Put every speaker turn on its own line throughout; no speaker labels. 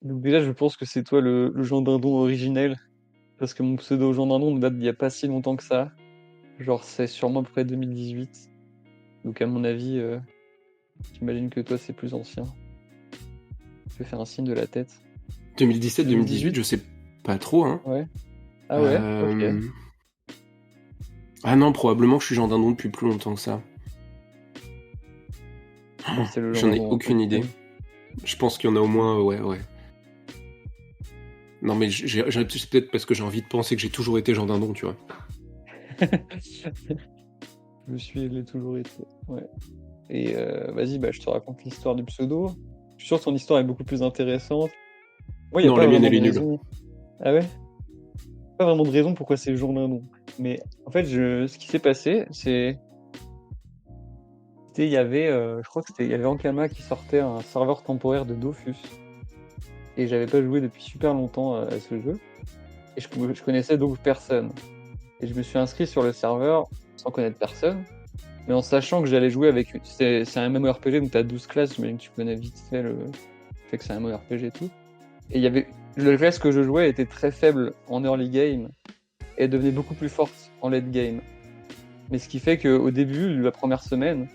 Donc déjà, je pense que c'est toi le Jean Dindon originel, parce que mon pseudo Jean Dindon ne date d'il y a pas si longtemps que ça. Genre, c'est sûrement près 2018. Donc à mon avis, j'imagine que toi, c'est plus ancien. Je vais faire un signe de la tête.
2017-2018,
2018?
je sais pas trop, hein.
Ouais. Ah ouais? OK.
Ah non, probablement que je suis Jean Dindon depuis plus longtemps que ça.
Bon, c'est le Jean
J'en ai
Dindon en tant
aucune
que
idée.
tel.
Je pense qu'il y en a au moins, ouais. Non, mais c'est peut-être parce que j'ai envie de penser que j'ai toujours été Jean Dindon, tu vois.
Je l'ai toujours été, ouais. Et vas-y, bah, je te raconte l'histoire du pseudo. Je suis sûr que ton histoire est beaucoup plus intéressante. Moi, il y a
Non,
pas
la mienne,
vraiment
elle
de
est nulle.
raison. Ah ouais? Pas vraiment de raison pourquoi c'est Jean Dindon. Mais en fait, ce qui s'est passé, il y avait, je crois que il y avait Ankama qui sortait un serveur temporaire de Dofus. Et j'avais pas joué depuis super longtemps à ce jeu. Et je connaissais donc personne. Et je me suis inscrit sur le serveur sans connaître personne, mais en sachant que j'allais jouer avec. C'est un MMORPG, donc t'as 12 classes, j'imagine que tu connais vite fait le fait que c'est un MMORPG et tout. Et il y avait. La classe que je jouais était très faible en early game et devenait beaucoup plus forte en late game. Mais ce qui fait qu'au début, la première semaine,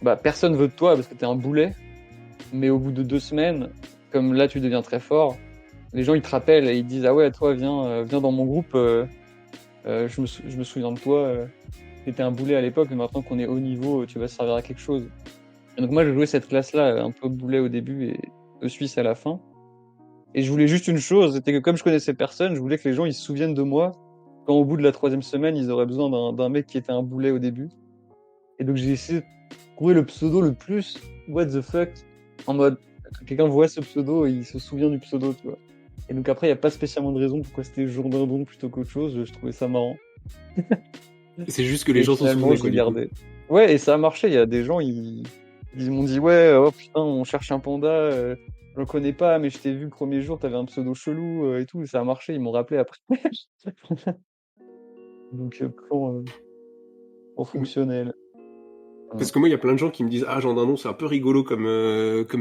bah, personne veut de toi parce que t'es un boulet. Mais au bout de 2 semaines, comme là tu deviens très fort, les gens ils te rappellent et ils te disent ah ouais toi viens dans mon groupe. Je me souviens de toi. T'étais un boulet à l'époque, mais maintenant qu'on est haut niveau, tu vas servir à quelque chose. Et donc moi je jouais cette classe-là, un peu boulet au début et de Suisse à la fin. Et je voulais juste une chose, c'était que comme je connaissais personne, je voulais que les gens ils se souviennent de moi quand au bout de la 3e semaine, ils auraient besoin d'un mec qui était un boulet au début. Et donc j'ai essayé de trouver le pseudo le plus what the fuck, en mode quelqu'un voit ce pseudo et il se souvient du pseudo, tu vois. Et donc après, il n'y a pas spécialement de raison pourquoi c'était Jour Dindon plutôt qu'autre chose, je trouvais ça marrant.
C'est juste que les
Et
gens s'en
finalement,
souvenaient,
je
quoi,
l'ai
du coup.
gardé. Ouais, et ça a marché, il y a des gens, ils m'ont dit ouais, oh putain, on cherche un panda, je le connais pas, mais je t'ai vu le premier jour, t'avais un pseudo chelou et tout, et ça a marché, ils m'ont rappelé après. Donc plan fonctionnel.
Parce que moi, il y a plein de gens qui me disent ah, Jean Dindon, c'est un peu rigolo comme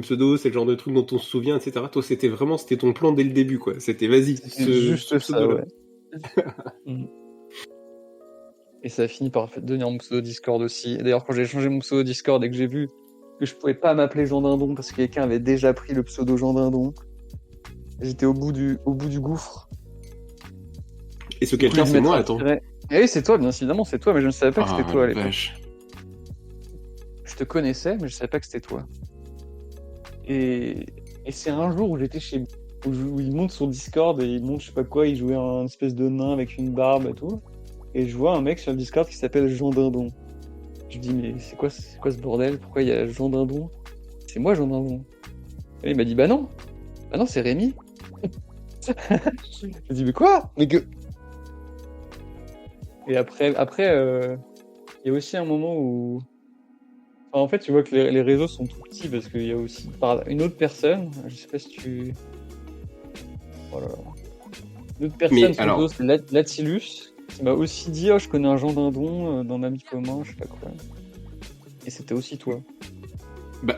pseudo, c'est le genre de truc dont on se souvient, etc. Toi, c'était ton plan dès le début, quoi. C'était vas-y,
C'était
ce
juste ça,
pseudo-là.
ouais. Mm. Et ça a fini par devenir mon pseudo Discord aussi. Et d'ailleurs, quand j'ai changé mon pseudo Discord et que j'ai vu que je pouvais pas m'appeler Jean Dindon parce que quelqu'un avait déjà pris le pseudo Jean Dindon, j'étais au bout du gouffre.
Et ce
Du coup, j'ai
quelqu'un,
dû
c'est
mettre
moi,
un
attends.
tiret. Et oui, c'est toi, bien évidemment, c'est toi, mais je ne savais pas que c'était
Ah,
toi
la
à l'époque.
vache.
Je te connaissais, mais je savais pas que c'était toi. Et, et c'est un jour où j'étais où il monte sur Discord et il monte je sais pas quoi, il jouait un espèce de nain avec une barbe et tout. Et je vois un mec sur le Discord qui s'appelle Jean Dindon. Je dis mais c'est quoi ce bordel? Pourquoi il y a Jean Dindon? C'est moi Jean Dindon. Et il m'a dit bah non, c'est Rémi. Je dis mais quoi? Mais que. Et après, il y a aussi un moment où. Enfin, en fait, tu vois que les réseaux sont tout petits parce qu'il y a aussi une autre personne, je sais pas si tu. Oh là là. Une autre personne,
Mais
son pseudo
alors,
c'est Latilus, qui m'a aussi dit oh je connais un Jean Dindon d'un ami commun, je sais pas quoi. Et c'était aussi toi.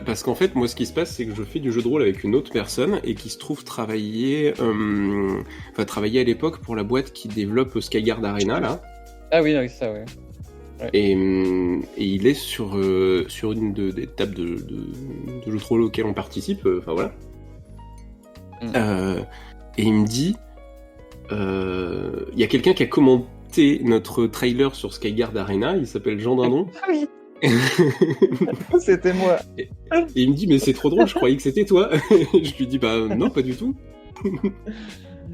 parce qu'en fait, moi, ce qui se passe, c'est que je fais du jeu de rôle avec une autre personne et qui se trouve travailler à l'époque pour la boîte qui développe Skyguard Arena, là.
Ah oui, c'est ça, ouais.
Et il est sur une des tables de jeux de rôle auxquelles on participe, enfin voilà. Et il me dit, il y a quelqu'un qui a commenté notre trailer sur Skyguard Arena, il s'appelle Jean Dindon.
Ah oui. C'était moi.
Et il me dit mais c'est trop drôle, je croyais que c'était toi. Je lui dis bah non pas du tout.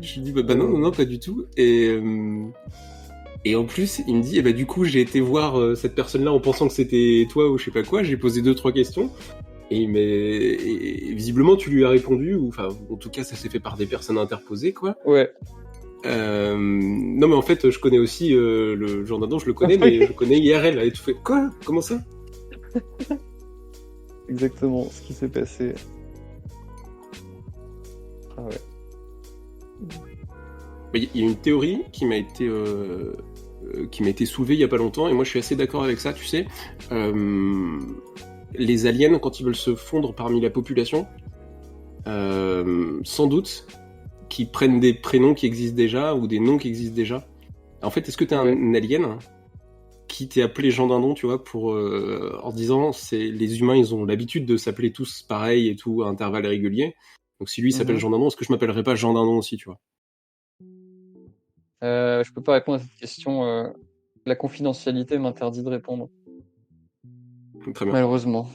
Je lui dis bah non pas du tout. Et en plus il me dit du coup j'ai été voir cette personne-là en pensant que c'était toi ou je sais pas quoi. J'ai posé 2-3 questions et visiblement tu lui as répondu ou enfin en tout cas ça s'est fait par des personnes interposées quoi.
Ouais.
Non mais en fait je connais aussi le Jean Dindon, je le connais mais je connais IRL. Et tu fais quoi? Comment ça?
Exactement ce qui s'est passé. Ah ouais.
Il y a une théorie qui m'a été soulevée il y a pas longtemps et moi je suis assez d'accord avec ça, tu sais. Les aliens quand ils veulent se fondre parmi la population, sans doute, qui prennent des prénoms qui existent déjà ou des noms qui existent déjà. En fait, est-ce que t'es
Ouais.
un alien qui t'est appelé Jean Dindon, tu vois, en disant, les humains, ils ont l'habitude de s'appeler tous pareil et tout à intervalles réguliers. Donc si lui il s'appelle
Mhm.
Jean Dindon, est-ce que je m'appellerais pas Jean Dindon aussi, tu vois?
Je peux pas répondre à cette question. La confidentialité m'interdit de répondre,
Très bien.
malheureusement.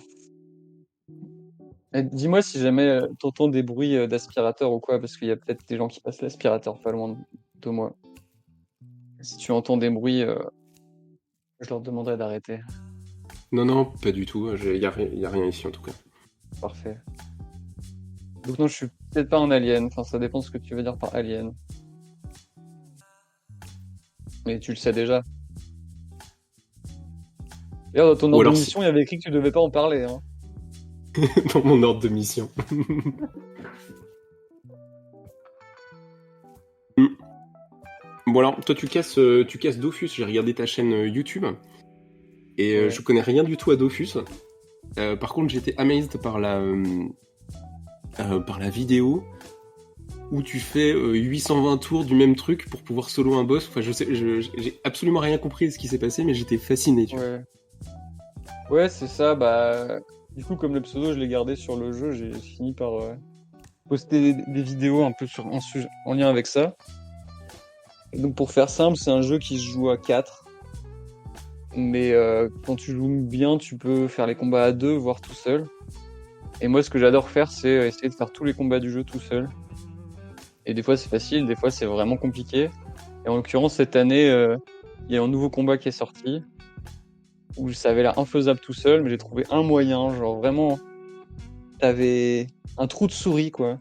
Et dis-moi si jamais t'entends des bruits d'aspirateur ou quoi, parce qu'il y a peut-être des gens qui passent l'aspirateur pas loin de moi. Si tu entends des bruits, je leur demanderai d'arrêter.
Non, non, pas du tout. Il y a rien ici en tout cas.
Parfait. Donc non, je suis peut-être pas un alien. Enfin, ça dépend de ce que tu veux dire par alien. Mais tu le sais déjà. D'ailleurs, dans ton
Ou
ordre de
alors
mission, il y avait écrit que tu devais pas en parler, hein.
dans mon ordre de mission. Hmm. Bon alors, toi tu casses Dofus. J'ai regardé ta chaîne YouTube et
Ouais.
je connais rien du tout à Dofus. Par contre, j'étais amazed par la vidéo où tu fais 820 tours du même truc pour pouvoir solo un boss. Enfin, j'ai absolument rien compris de ce qui s'est passé, mais j'étais fasciné, tu vois.
Ouais. Ouais, c'est ça. Bah, du coup, comme le pseudo, je l'ai gardé sur le jeu, j'ai fini par poster des vidéos un peu en lien avec ça. Et donc, pour faire simple, c'est un jeu qui se joue à 4. Mais quand tu joues bien, tu peux faire les combats à 2, voire tout seul. Et moi, ce que j'adore faire, c'est essayer de faire tous les combats du jeu tout seul. Et des fois, c'est facile, des fois, c'est vraiment compliqué. Et en l'occurrence, cette année, il y a un nouveau combat qui est sorti, où ça avait l'air infaisable tout seul, mais j'ai trouvé un moyen, genre vraiment, t'avais un trou de souris, quoi,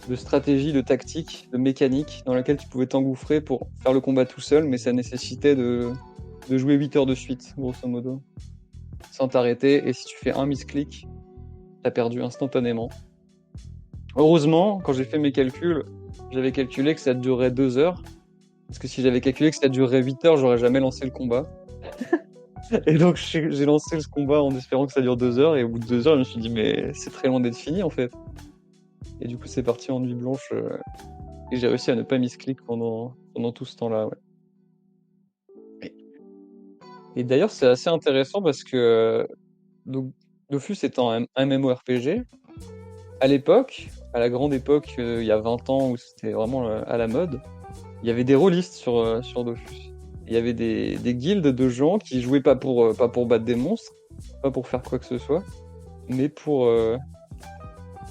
de stratégie, de tactique, de mécanique, dans laquelle tu pouvais t'engouffrer pour faire le combat tout seul, mais ça nécessitait de jouer 8 heures de suite, grosso modo, sans t'arrêter. Et si tu fais un misclick, t'as perdu instantanément. Heureusement, quand j'ai fait mes calculs, j'avais calculé que ça durait 2 heures. Parce que si j'avais calculé que ça durerait 8 heures, j'aurais jamais lancé le combat. Et donc j'ai lancé ce combat en espérant que ça dure 2 heures. Et au bout de 2 heures, je me suis dit, mais c'est très loin d'être fini en fait. Et du coup, c'est parti en nuit blanche. Et j'ai réussi à ne pas misclick pendant tout ce temps-là. Ouais. Et d'ailleurs, c'est assez intéressant parce que donc, Dofus étant un MMORPG, à l'époque, à la grande époque, il y a 20 ans où c'était vraiment à la mode, il y avait des rôlistes sur Dofus. Il y avait des guildes de gens qui jouaient pas pour battre des monstres, pas pour faire quoi que ce soit, mais pour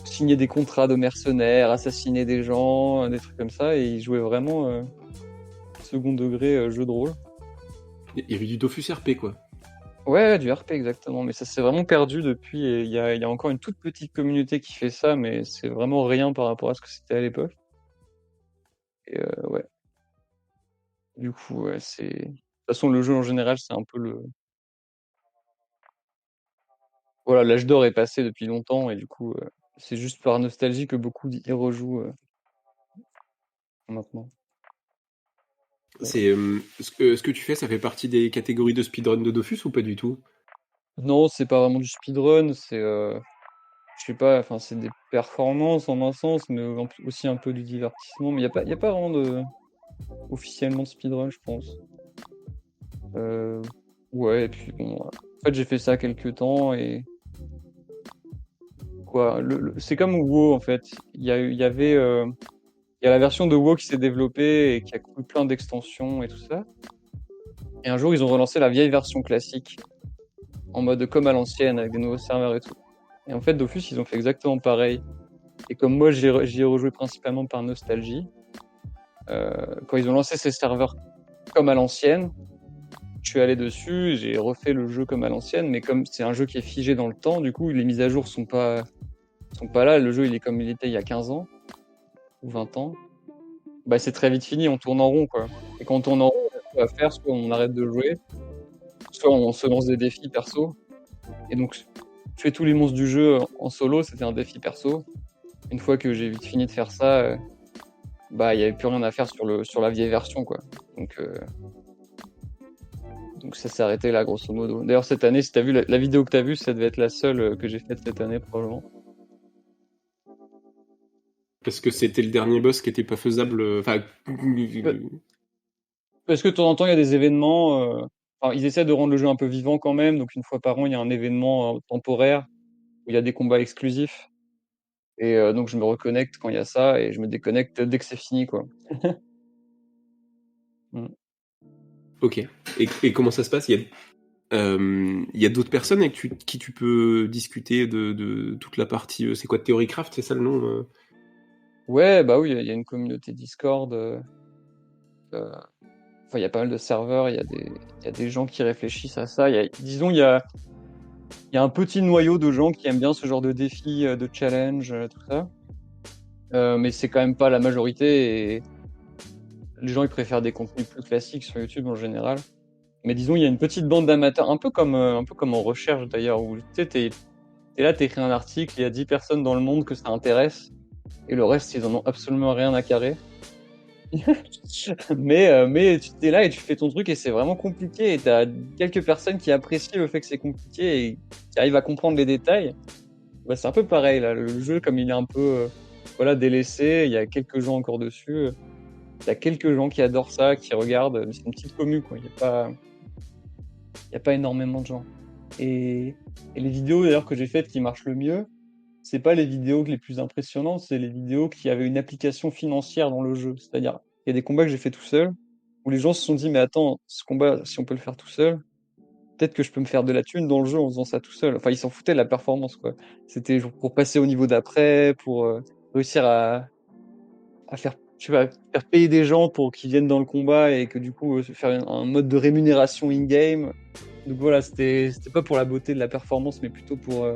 signer des contrats de mercenaires, assassiner des gens, des trucs comme ça, et ils jouaient vraiment second degré jeu de rôle.
Il y avait du Dofus RP, quoi.
Ouais, du RP exactement, mais ça s'est vraiment perdu depuis, et il y a encore une toute petite communauté qui fait ça, mais c'est vraiment rien par rapport à ce que c'était à l'époque. Et ouais, du coup, ouais, c'est... De toute façon, le jeu en général, c'est un peu le... Voilà, l'âge d'or est passé depuis longtemps, et du coup, c'est juste par nostalgie que beaucoup y rejouent maintenant. Voilà.
Ce que tu fais, ça fait partie des catégories de speedrun de Dofus ou pas du tout?
Non, c'est pas vraiment du speedrun, c'est... je sais pas, enfin, c'est des performances en un sens, mais aussi un peu du divertissement, mais il y a pas vraiment officiellement de speedrun, je pense. Ouais, et puis bon, en fait, j'ai fait ça quelques temps, et quoi, c'est comme WoW, en fait. Il y a la version de WoW qui s'est développée et qui a eu plein d'extensions et tout ça. Et un jour, ils ont relancé la vieille version classique, en mode comme à l'ancienne, avec des nouveaux serveurs et tout. Et en fait, Dofus, ils ont fait exactement pareil. Et comme moi, j'y ai rejoué principalement par nostalgie, quand ils ont lancé ces serveurs comme à l'ancienne, je suis allé dessus, j'ai refait le jeu comme à l'ancienne, mais comme c'est un jeu qui est figé dans le temps, du coup, les mises à jour sont pas là. Le jeu, il est comme il était il y a 15 ans ou 20 ans. Bah, c'est très vite fini, on tourne en rond, quoi. Et quand on tourne en rond, on va faire, soit on arrête de jouer, soit on se lance des défis perso. Et donc, tuer tous les monstres du jeu en solo, c'était un défi perso. Une fois que j'ai vite fini de faire ça, bah, il n'y avait plus rien à faire sur la vieille version, quoi. Donc ça s'est arrêté là, grosso modo. D'ailleurs, cette année, si t'as vu la vidéo que t'as vue, ça devait être la seule que j'ai faite cette année, probablement.
Parce que c'était le dernier boss qui était pas faisable. Enfin,
Parce que de temps en temps, il y a des événements. Enfin, ils essaient de rendre le jeu un peu vivant quand même. Donc, une fois par an, il y a un événement temporaire où il y a des combats exclusifs. Et donc, je me reconnecte quand il y a ça et je me déconnecte dès que c'est fini, quoi. Mm.
ok. Et comment ça se passe? Il y a d'autres personnes avec qui tu peux discuter de toute la partie. C'est quoi, Theorycraft, c'est ça le nom?
Ouais, bah oui, il y a une communauté Discord. Enfin, il y a pas mal de serveurs. Il y a des gens qui réfléchissent à ça. Disons, il y a un petit noyau de gens qui aiment bien ce genre de défis, de challenge, tout ça. Mais c'est quand même pas la majorité et les gens ils préfèrent des contenus plus classiques sur YouTube en général. Mais disons, il y a une petite bande d'amateurs, un peu comme en recherche d'ailleurs, où tu sais, t'es là, t'écris un article, il y a 10 personnes dans le monde que ça intéresse, et le reste, ils en ont absolument rien à carrer. Mais tu t'es là et tu fais ton truc et c'est vraiment compliqué, et t'as quelques personnes qui apprécient le fait que c'est compliqué et qui arrivent à comprendre les détails. Bah, c'est un peu pareil là, le jeu comme il est un peu voilà, délaissé, il y a quelques gens encore dessus. Il y a quelques gens qui adorent ça, qui regardent, mais c'est une petite commu, quoi. Il y a pas énormément de gens. Et les vidéos d'ailleurs que j'ai faites qui marchent le mieux, c'est pas les vidéos les plus impressionnantes, c'est les vidéos qui avaient une application financière dans le jeu. C'est-à-dire, il y a des combats que j'ai fait tout seul, où les gens se sont dit, mais attends, ce combat, si on peut le faire tout seul, peut-être que je peux me faire de la thune dans le jeu en faisant ça tout seul. Enfin, ils s'en foutaient de la performance, quoi. C'était genre pour passer au niveau d'après, pour réussir à faire, tu vois, faire payer des gens pour qu'ils viennent dans le combat et que du coup, faire un mode de rémunération in-game. Donc voilà, c'était pas pour la beauté de la performance, mais plutôt pour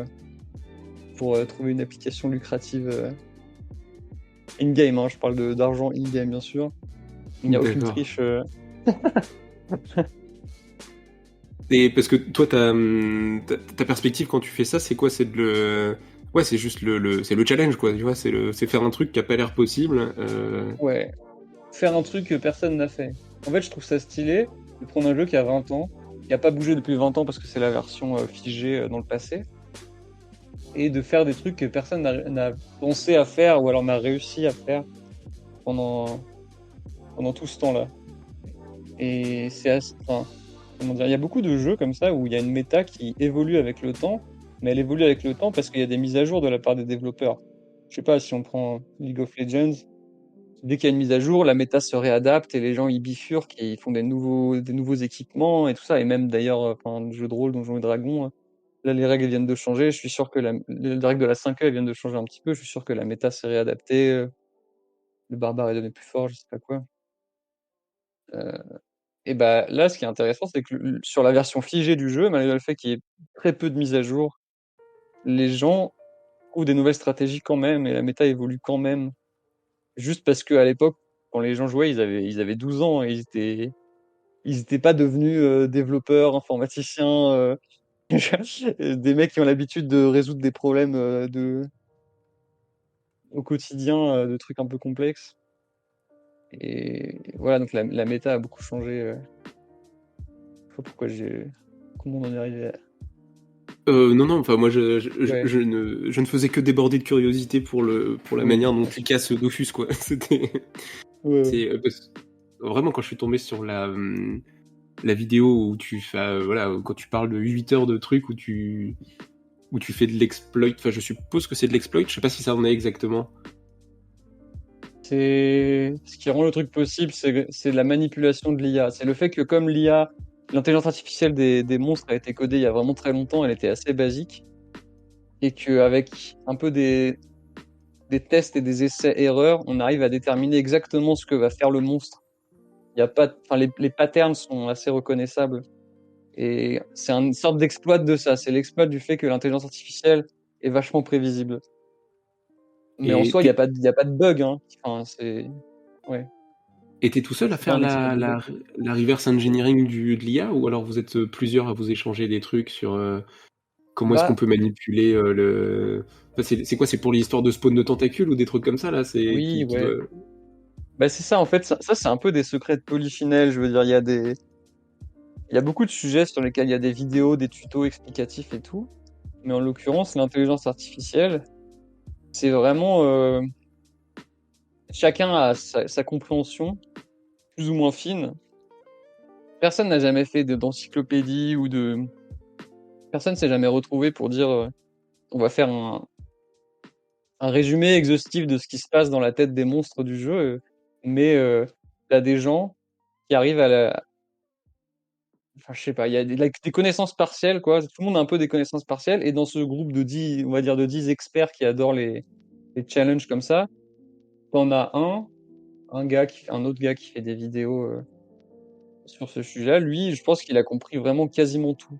trouver une application lucrative in-game. Hein. Je parle d'argent in-game, bien sûr. Il n'y a aucune
D'accord.
triche.
Et parce que toi, ta perspective quand tu fais ça, c'est quoi? C'est de le. Ouais, c'est juste c'est le challenge, quoi. Tu vois, c'est faire un truc qui a pas l'air possible.
Ouais, faire un truc que personne n'a fait. En fait, je trouve ça stylé de prendre un jeu qui a 20 ans, qui a pas bougé depuis 20 ans parce que c'est la version figée dans le passé, et de faire des trucs que personne n'a pensé à faire ou alors n'a réussi à faire pendant, pendant tout ce temps-là. Et c'est assez, enfin, comment dire, il y a beaucoup de jeux comme ça où il y a une méta qui évolue avec le temps, mais elle évolue avec le temps parce qu'il y a des mises à jour de la part des développeurs. Je sais pas si on prend League of Legends, dès qu'il y a une mise à jour, la méta se réadapte et les gens y bifurquent et ils font des nouveaux équipements et tout ça. Et même d'ailleurs, enfin, le jeu de rôle, Donjons et Dragons, là les règles viennent de changer. Je suis sûr que les règles de la 5e elles viennent de changer un petit peu. Je suis sûr que la méta s'est réadaptée. Le barbare est devenu plus fort, je sais pas quoi. Euh, Et bah là, ce qui est intéressant, c'est que sur la version figée du jeu, malgré le fait qu'il y ait très peu de mises à jour, les gens trouvent des nouvelles stratégies quand même et la méta évolue quand même. Juste parce qu'à l'époque, quand les gens jouaient, ils avaient 12 ans et ils étaient pas devenus développeurs, informaticiens, des mecs qui ont l'habitude de résoudre des problèmes au quotidien, de trucs un peu complexes. Et voilà, donc la méta a beaucoup changé. Je sais pas pourquoi comment on en est arrivé là.
Non, non, enfin, moi,
Ouais,
je ne faisais que déborder de curiosité pour la
oui.
manière dont tu casses Dofus, quoi. C'était.
Ouais, ouais.
Vraiment, quand je suis tombé sur la vidéo où tu fais, voilà, quand tu parles de 8 heures de trucs où tu fais de l'exploit, enfin, je suppose que c'est de l'exploit, je sais pas si ça en est exactement.
C'est ce qui rend le truc possible, c'est la manipulation de l'IA. C'est le fait que comme l'IA, l'intelligence artificielle des monstres a été codée il y a vraiment très longtemps, elle était assez basique, et qu'avec un peu des tests et des essais-erreurs, on arrive à déterminer exactement ce que va faire le monstre. Il y a pas, enfin, les patterns sont assez reconnaissables. Et c'est une sorte d'exploit de ça. C'est l'exploit du fait que l'intelligence artificielle est vachement prévisible. Mais en
Et
soi, il y a pas de bug. Hein. Enfin, ouais,
t'es tout seul à
c'est pas
faire
un exploit de bug.
la reverse engineering de l'IA, ou alors vous êtes plusieurs à vous échanger des trucs sur comment est-ce qu'on
Bah,
peut manipuler le. Enfin, c'est quoi? C'est pour l'histoire de spawn de tentacules ou des trucs comme ça, là? C'est
oui,
qui doit.
ouais. Bah, c'est ça, en fait. Ça c'est un peu des secrets de Polyfinelle. Je veux dire, il y a beaucoup de sujets sur lesquels il y a des vidéos, des tutos explicatifs et tout. Mais en l'occurrence, l'intelligence artificielle, c'est vraiment chacun a sa compréhension plus ou moins fine. Personne n'a jamais fait d'encyclopédie ou de... Personne s'est jamais retrouvé pour dire on va faire un résumé exhaustif de ce qui se passe dans la tête des monstres du jeu, mais t'as des gens qui arrivent à la... Enfin, je sais pas, il y a des connaissances partielles, quoi. Tout le monde a un peu des connaissances partielles, et dans ce groupe de 10, on va dire de 10 experts qui adorent les challenges comme ça, t'en as un autre gars qui fait des vidéos sur ce sujet-là. Lui, je pense qu'il a compris vraiment quasiment tout.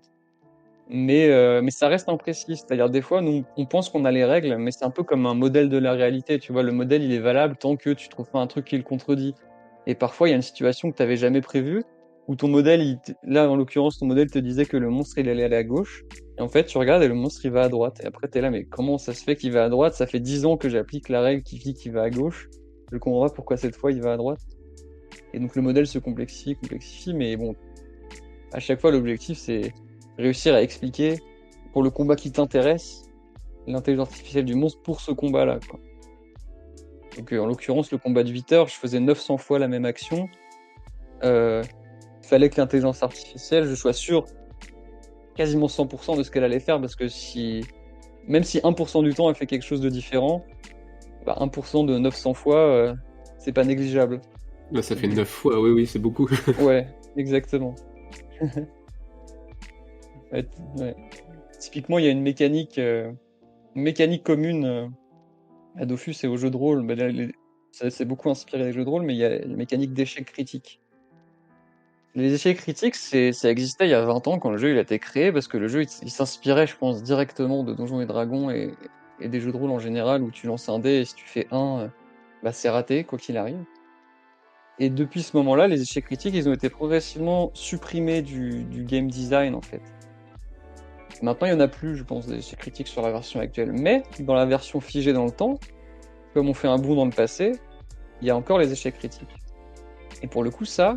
Mais ça reste imprécis. C'est-à-dire, des fois, nous, on pense qu'on a les règles, mais c'est un peu comme un modèle de la réalité. Tu vois, le modèle, il est valable tant que tu trouves pas un truc qui le contredit. Et parfois, il y a une situation que tu n'avais jamais prévue, où ton modèle, là, en l'occurrence, ton modèle te disait que le monstre, il allait aller à gauche. Et en fait, tu regardes et le monstre, il va à droite. Et après, tu es là, mais comment ça se fait qu'il va à droite? Ça fait 10 ans que j'applique la règle qui dit qu'il va à gauche. Je comprends pas pourquoi cette fois, il va à droite. Et donc, le modèle se complexifie, mais bon, à chaque fois, l'objectif, c'est réussir à expliquer, pour le combat qui t'intéresse, l'intelligence artificielle du monstre pour ce combat-là, quoi. Donc, en l'occurrence, le combat de 8 heures, je faisais 900 fois la même action. Fallait que l'intelligence artificielle, je sois sûr quasiment 100% de ce qu'elle allait faire, parce que même si 1% du temps elle fait quelque chose de différent, 1% de 900 fois, c'est pas négligeable.
Là, ça fait 9 fois, oui, c'est beaucoup.
Ouais, exactement. Ouais. Typiquement, il y a une mécanique commune à Dofus et aux jeux de rôle. Là, ça s'est beaucoup inspiré des jeux de rôle, mais il y a la mécanique d'échec critique. Les échecs critiques, ça existait il y a 20 ans quand le jeu il a été créé, parce que le jeu il s'inspirait, je pense, directement de Donjons et Dragons et des jeux de rôle en général, où tu lances un dé et si tu fais 1, c'est raté, quoi qu'il arrive. Et depuis ce moment-là, les échecs critiques, ils ont été progressivement supprimés du game design, en fait. Maintenant, il n'y en a plus, je pense, des échecs critiques sur la version actuelle. Mais dans la version figée dans le temps, comme on fait un bond dans le passé, il y a encore les échecs critiques. Et pour le coup, ça,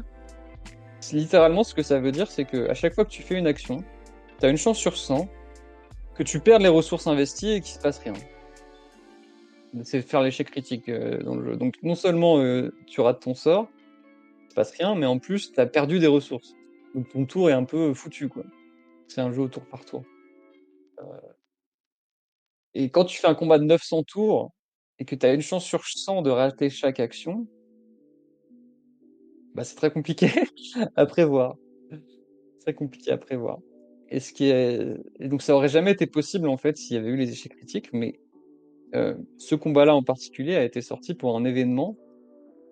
littéralement, ce que ça veut dire, c'est qu'à chaque fois que tu fais une action, tu as une chance sur 100 que tu perdes les ressources investies et qu'il se passe rien. C'est faire l'échec critique dans le jeu. Donc non seulement tu rates ton sort, il se passe rien, mais en plus, tu as perdu des ressources. Donc ton tour est un peu foutu, quoi. C'est un jeu au tour par tour. Et quand tu fais un combat de 900 tours, et que tu as une chance sur 100 de rater chaque action, c'est très compliqué à prévoir. Très compliqué à prévoir. Et donc ça aurait jamais été possible, en fait, s'il y avait eu les échecs critiques, mais ce combat-là en particulier a été sorti pour un événement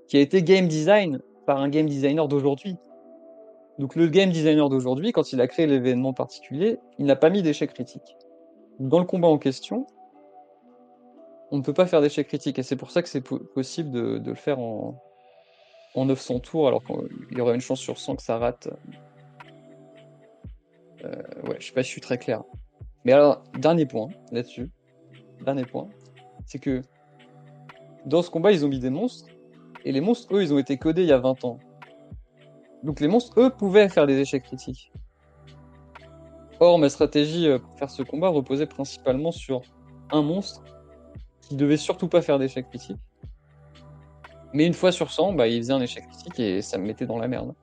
qui a été game design par un game designer d'aujourd'hui. Donc le game designer d'aujourd'hui, quand il a créé l'événement particulier, il n'a pas mis d'échec critique. Dans le combat en question, on ne peut pas faire d'échec critique, et c'est pour ça que c'est possible de le faire en 900 tours, alors qu'il y aurait une chance sur 100 que ça rate. Ouais, je sais pas si je suis très clair. Mais alors, dernier point là-dessus, c'est que dans ce combat, ils ont mis des monstres, et les monstres, eux, ils ont été codés il y a 20 ans. Donc les monstres, eux, pouvaient faire des échecs critiques. Or, ma stratégie pour faire ce combat reposait principalement sur un monstre qui devait surtout pas faire d'échecs critiques. Mais une fois sur 100, il faisait un échec critique et ça me mettait dans la merde.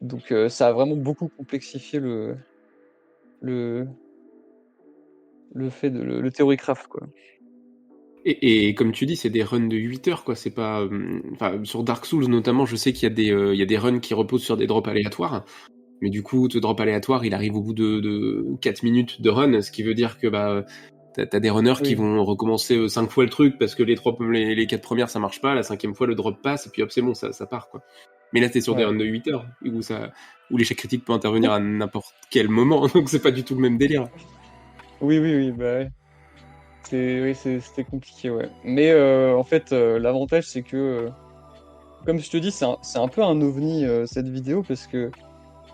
Donc ça a vraiment beaucoup complexifié le fait de le theorycraft, quoi.
Et comme tu dis, c'est des runs de 8 heures, quoi. C'est pas. Sur Dark Souls, notamment, je sais qu'il y a des runs qui reposent sur des drops aléatoires. Mais du coup, ce drop aléatoire, il arrive au bout de 4 minutes de run, ce qui veut dire que t'as des runners qui vont recommencer 5 fois le truc parce que les 4 premières ça marche pas, la 5e fois le drop passe et puis hop, c'est bon, ça part, quoi. Mais là, t'es sur des runs de 8 heures où l'échec critique peut intervenir à n'importe quel moment, donc c'est pas du tout le même délire.
Oui, ouais. C'était compliqué, ouais. Mais en fait, l'avantage, c'est que, comme je te dis, c'est un peu un ovni, cette vidéo, parce que,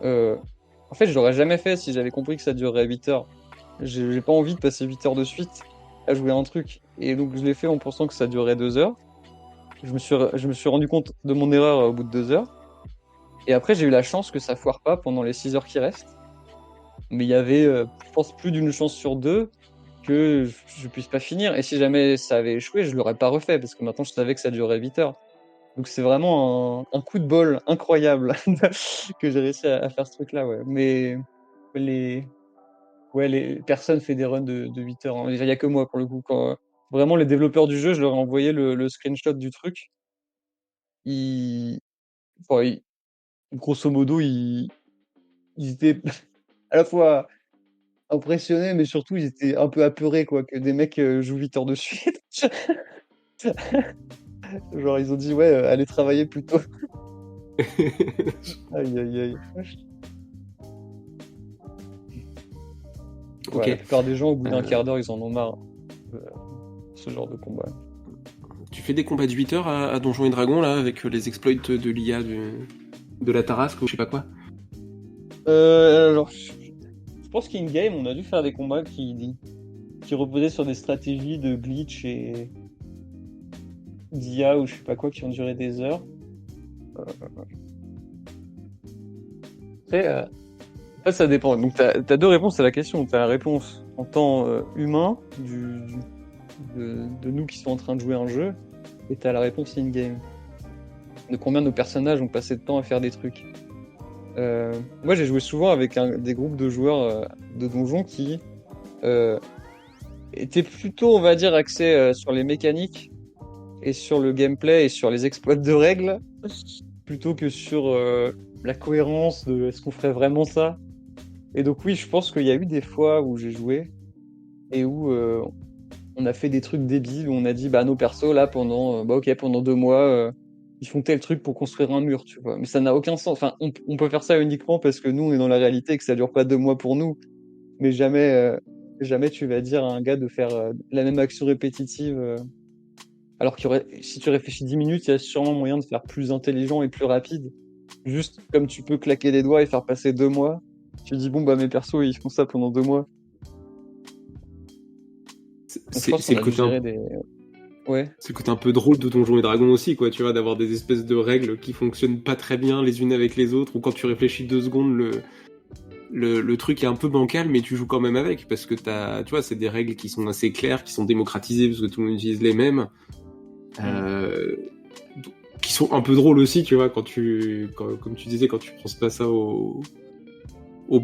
en fait, je l'aurais jamais fait si j'avais compris que ça durerait 8 heures. J'ai pas envie de passer 8 heures de suite à jouer à un truc. Et donc, je l'ai fait en pensant que ça durerait 2 heures. Je me suis rendu compte de mon erreur au bout de 2 heures. Et après, j'ai eu la chance que ça foire pas pendant les 6 heures qui restent. Mais il y avait, je pense, plus d'une chance sur deux que je puisse pas finir. Et si jamais ça avait échoué, je l'aurais pas refait parce que maintenant je savais que ça durerait 8 heures. Donc c'est vraiment un coup de bol incroyable que j'ai réussi à faire ce truc-là, ouais. Mais les, personne fait des runs de 8 heures, hein. Il y a que moi pour le coup. Quand vraiment les développeurs du jeu, je leur ai envoyé le screenshot du truc. Ils, enfin, grosso modo, ils étaient à la fois impressionnés, mais surtout ils étaient un peu apeurés, quoi, que des mecs jouent 8 heures de suite. Genre ils ont dit ouais, allez travailler plus tôt. Aïe aïe aïe. Ouais, la
Ok.
plupart des gens au bout d'un
Euh,
quart d'heure ils en ont marre, euh, ce genre de combat.
Tu fais des combats de 8 heures à Donjons et Dragons, là, avec les exploits de l'IA de la Tarasque ou je sais pas quoi?
Alors je pense qu'in-game on a dû faire des combats qui reposaient sur des stratégies de glitch et d'IA ou je sais pas quoi qui ont duré des heures. Après, en fait, ça dépend. Donc, t'as deux réponses à la question. T'as la réponse en temps humain de nous qui sont en train de jouer un jeu, et t'as la réponse in-game. De combien nos personnages ont passé de temps à faire des trucs. Moi, j'ai joué souvent avec des groupes de joueurs de donjons qui étaient plutôt, on va dire, axés sur les mécaniques et sur le gameplay et sur les exploits de règles, plutôt que sur la cohérence de est-ce qu'on ferait vraiment ça. Et donc oui, je pense qu'il y a eu des fois où j'ai joué et où on a fait des trucs débiles, où on a dit bah nos persos là pendant pendant 2 mois ils font tel truc pour construire un mur, tu vois. Mais ça n'a aucun sens. Enfin, on peut faire ça uniquement parce que nous on est dans la réalité et que ça dure pas 2 mois pour nous. Mais jamais tu vas dire à un gars de faire la même action répétitive. Alors qu'il y aurait, si tu réfléchis 10 minutes, il y a sûrement moyen de faire plus intelligent et plus rapide. Juste comme tu peux claquer des doigts et faire passer 2 mois. Tu dis bon bah mes persos ils font ça pendant 2 mois. Donc je pense
C'est
qu'on
le
a dû
côté
gérer des. Ouais.
c'est le côté un peu drôle de Donjons et Dragons aussi, quoi, tu vois, d'avoir des espèces de règles qui fonctionnent pas très bien les unes avec les autres, ou quand tu réfléchis 2 secondes, le truc est un peu bancal, mais tu joues quand même avec, parce que tu vois, c'est des règles qui sont assez claires, qui sont démocratisées, parce que tout le monde utilise les mêmes, euh, qui sont un peu drôles aussi, tu vois, comme tu disais, quand tu penses pas ça au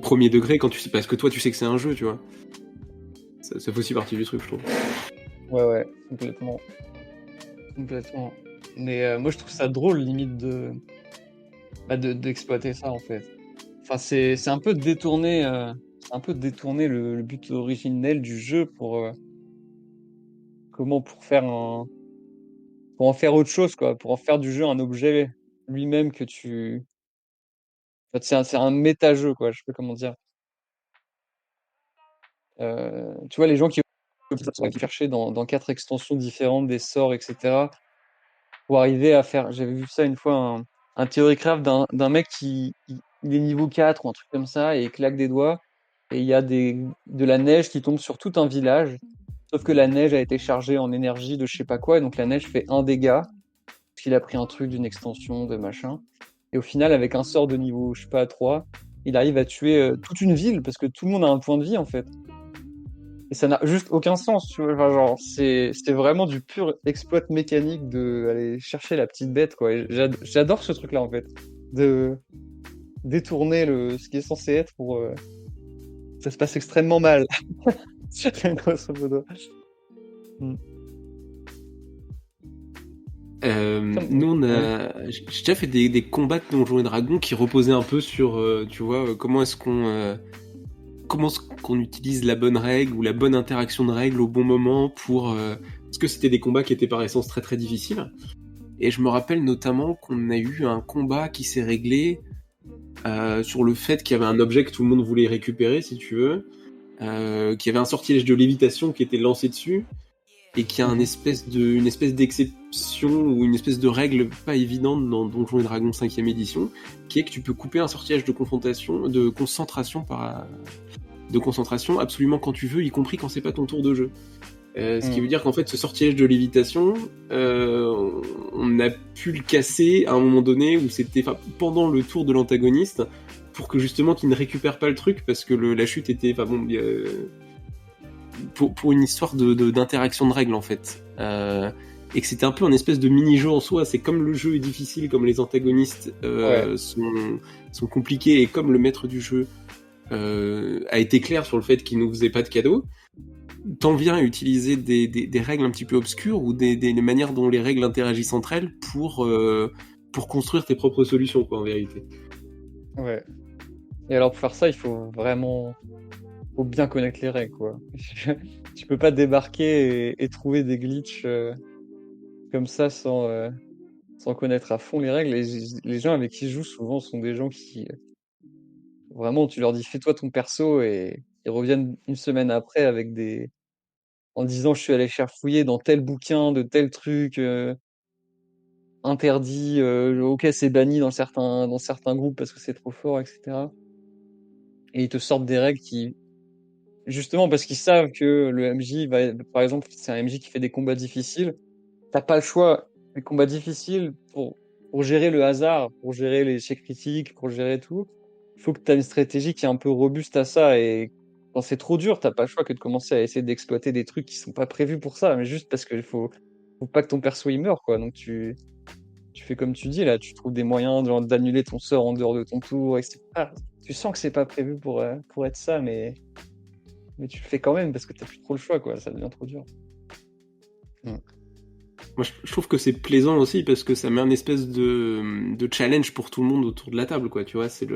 premier degré, parce que toi, tu sais que c'est un jeu, tu vois. Ça fait aussi partie du truc, je trouve.
Ouais, complètement. Complètement. Mais moi je trouve ça drôle limite d'exploiter ça en fait. Enfin c'est un peu détourner le but originel du jeu pour pour faire pour en faire autre chose quoi, pour en faire du jeu un objet lui-même que tu. En fait, c'est un méta-jeu quoi, je sais pas comment dire. Tu vois les gens qui vont chercher dans 4 extensions différentes des sorts etc. Pour arriver à faire. J'avais vu ça une fois, un theorycraft d'un mec il est niveau 4 ou un truc comme ça, et il claque des doigts, et il y a de la neige qui tombe sur tout un village. Sauf que la neige a été chargée en énergie de je sais pas quoi, et donc la neige fait un dégât, parce qu'il a pris un truc d'une extension, de machin. Et au final, avec un sort de niveau, je sais pas, 3, il arrive à tuer toute une ville, parce que tout le monde a un point de vie en fait. Et ça n'a juste aucun sens, tu vois. Enfin, genre, c'était vraiment du pur exploit mécanique de aller chercher la petite bête, quoi. Et j'adore ce truc-là, en fait. De détourner ce qui est censé être pour. Ça se passe extrêmement mal. Grosso modo. Mm.
Nous,
Ouais.
j'ai déjà fait des combats de Donjons et Dragons qui reposaient un peu sur, tu vois, comment est-ce qu'on utilise la bonne règle ou la bonne interaction de règles au bon moment parce que c'était des combats qui étaient par essence très très difficiles. Et je me rappelle notamment qu'on a eu un combat qui s'est réglé sur le fait qu'il y avait un objet que tout le monde voulait récupérer, si tu veux, qu'il y avait un sortilège de lévitation qui était lancé dessus, et qu'il y a une espèce d'exception ou une espèce de règle pas évidente dans Donjons et Dragons 5ème édition, qui est que tu peux couper un sortilège de concentration absolument quand tu veux, y compris quand c'est pas ton tour de jeu. Ce qui veut dire qu'en fait, ce sortilège de lévitation, on a pu le casser à un moment donné où c'était pendant le tour de l'antagoniste, pour que justement qu'il ne récupère pas le truc, parce que la chute était, pour une histoire d'interaction de règles en fait. Et que c'était un peu un espèce de mini-jeu en soi. C'est comme le jeu est difficile, comme les antagonistes sont compliqués, et comme le maître du jeu a été clair sur le fait qu'il nous faisait pas de cadeaux, t'en viens à utiliser des règles un petit peu obscures ou des manières dont les règles interagissent entre elles pour construire tes propres solutions, quoi, en vérité.
Ouais. Et alors pour faire ça, il faut bien connaître les règles, quoi. Tu peux pas débarquer et trouver des glitches comme ça sans connaître à fond les règles. Les gens avec qui je joue souvent sont des gens qui vraiment, tu leur dis fais-toi ton perso et ils reviennent une semaine après en disant je suis allé chercher dans tel bouquin de tel truc interdit, ok c'est banni dans certains groupes parce que c'est trop fort, etc. Et ils te sortent des règles qui, justement parce qu'ils savent que le MJ va, par exemple, c'est un MJ qui fait des combats difficiles, t'as pas le choix. Les combats difficiles, pour gérer le hasard, pour gérer les échecs critiques, pour gérer tout, il faut que tu aies une stratégie qui est un peu robuste à ça. Et quand c'est trop dur, t'as pas le choix que de commencer à essayer d'exploiter des trucs qui sont pas prévus pour ça, mais juste parce qu'il faut pas que ton perso il meure, quoi. Donc tu fais comme tu dis là, tu trouves des moyens genre, d'annuler ton sort en dehors de ton tour, etc. Tu sens que c'est pas prévu pour être ça, mais tu le fais quand même parce que t'as plus trop le choix, quoi. Ça devient trop dur.
Moi, je trouve que c'est plaisant aussi parce que ça met un espèce de challenge pour tout le monde autour de la table, quoi. Tu vois, c'est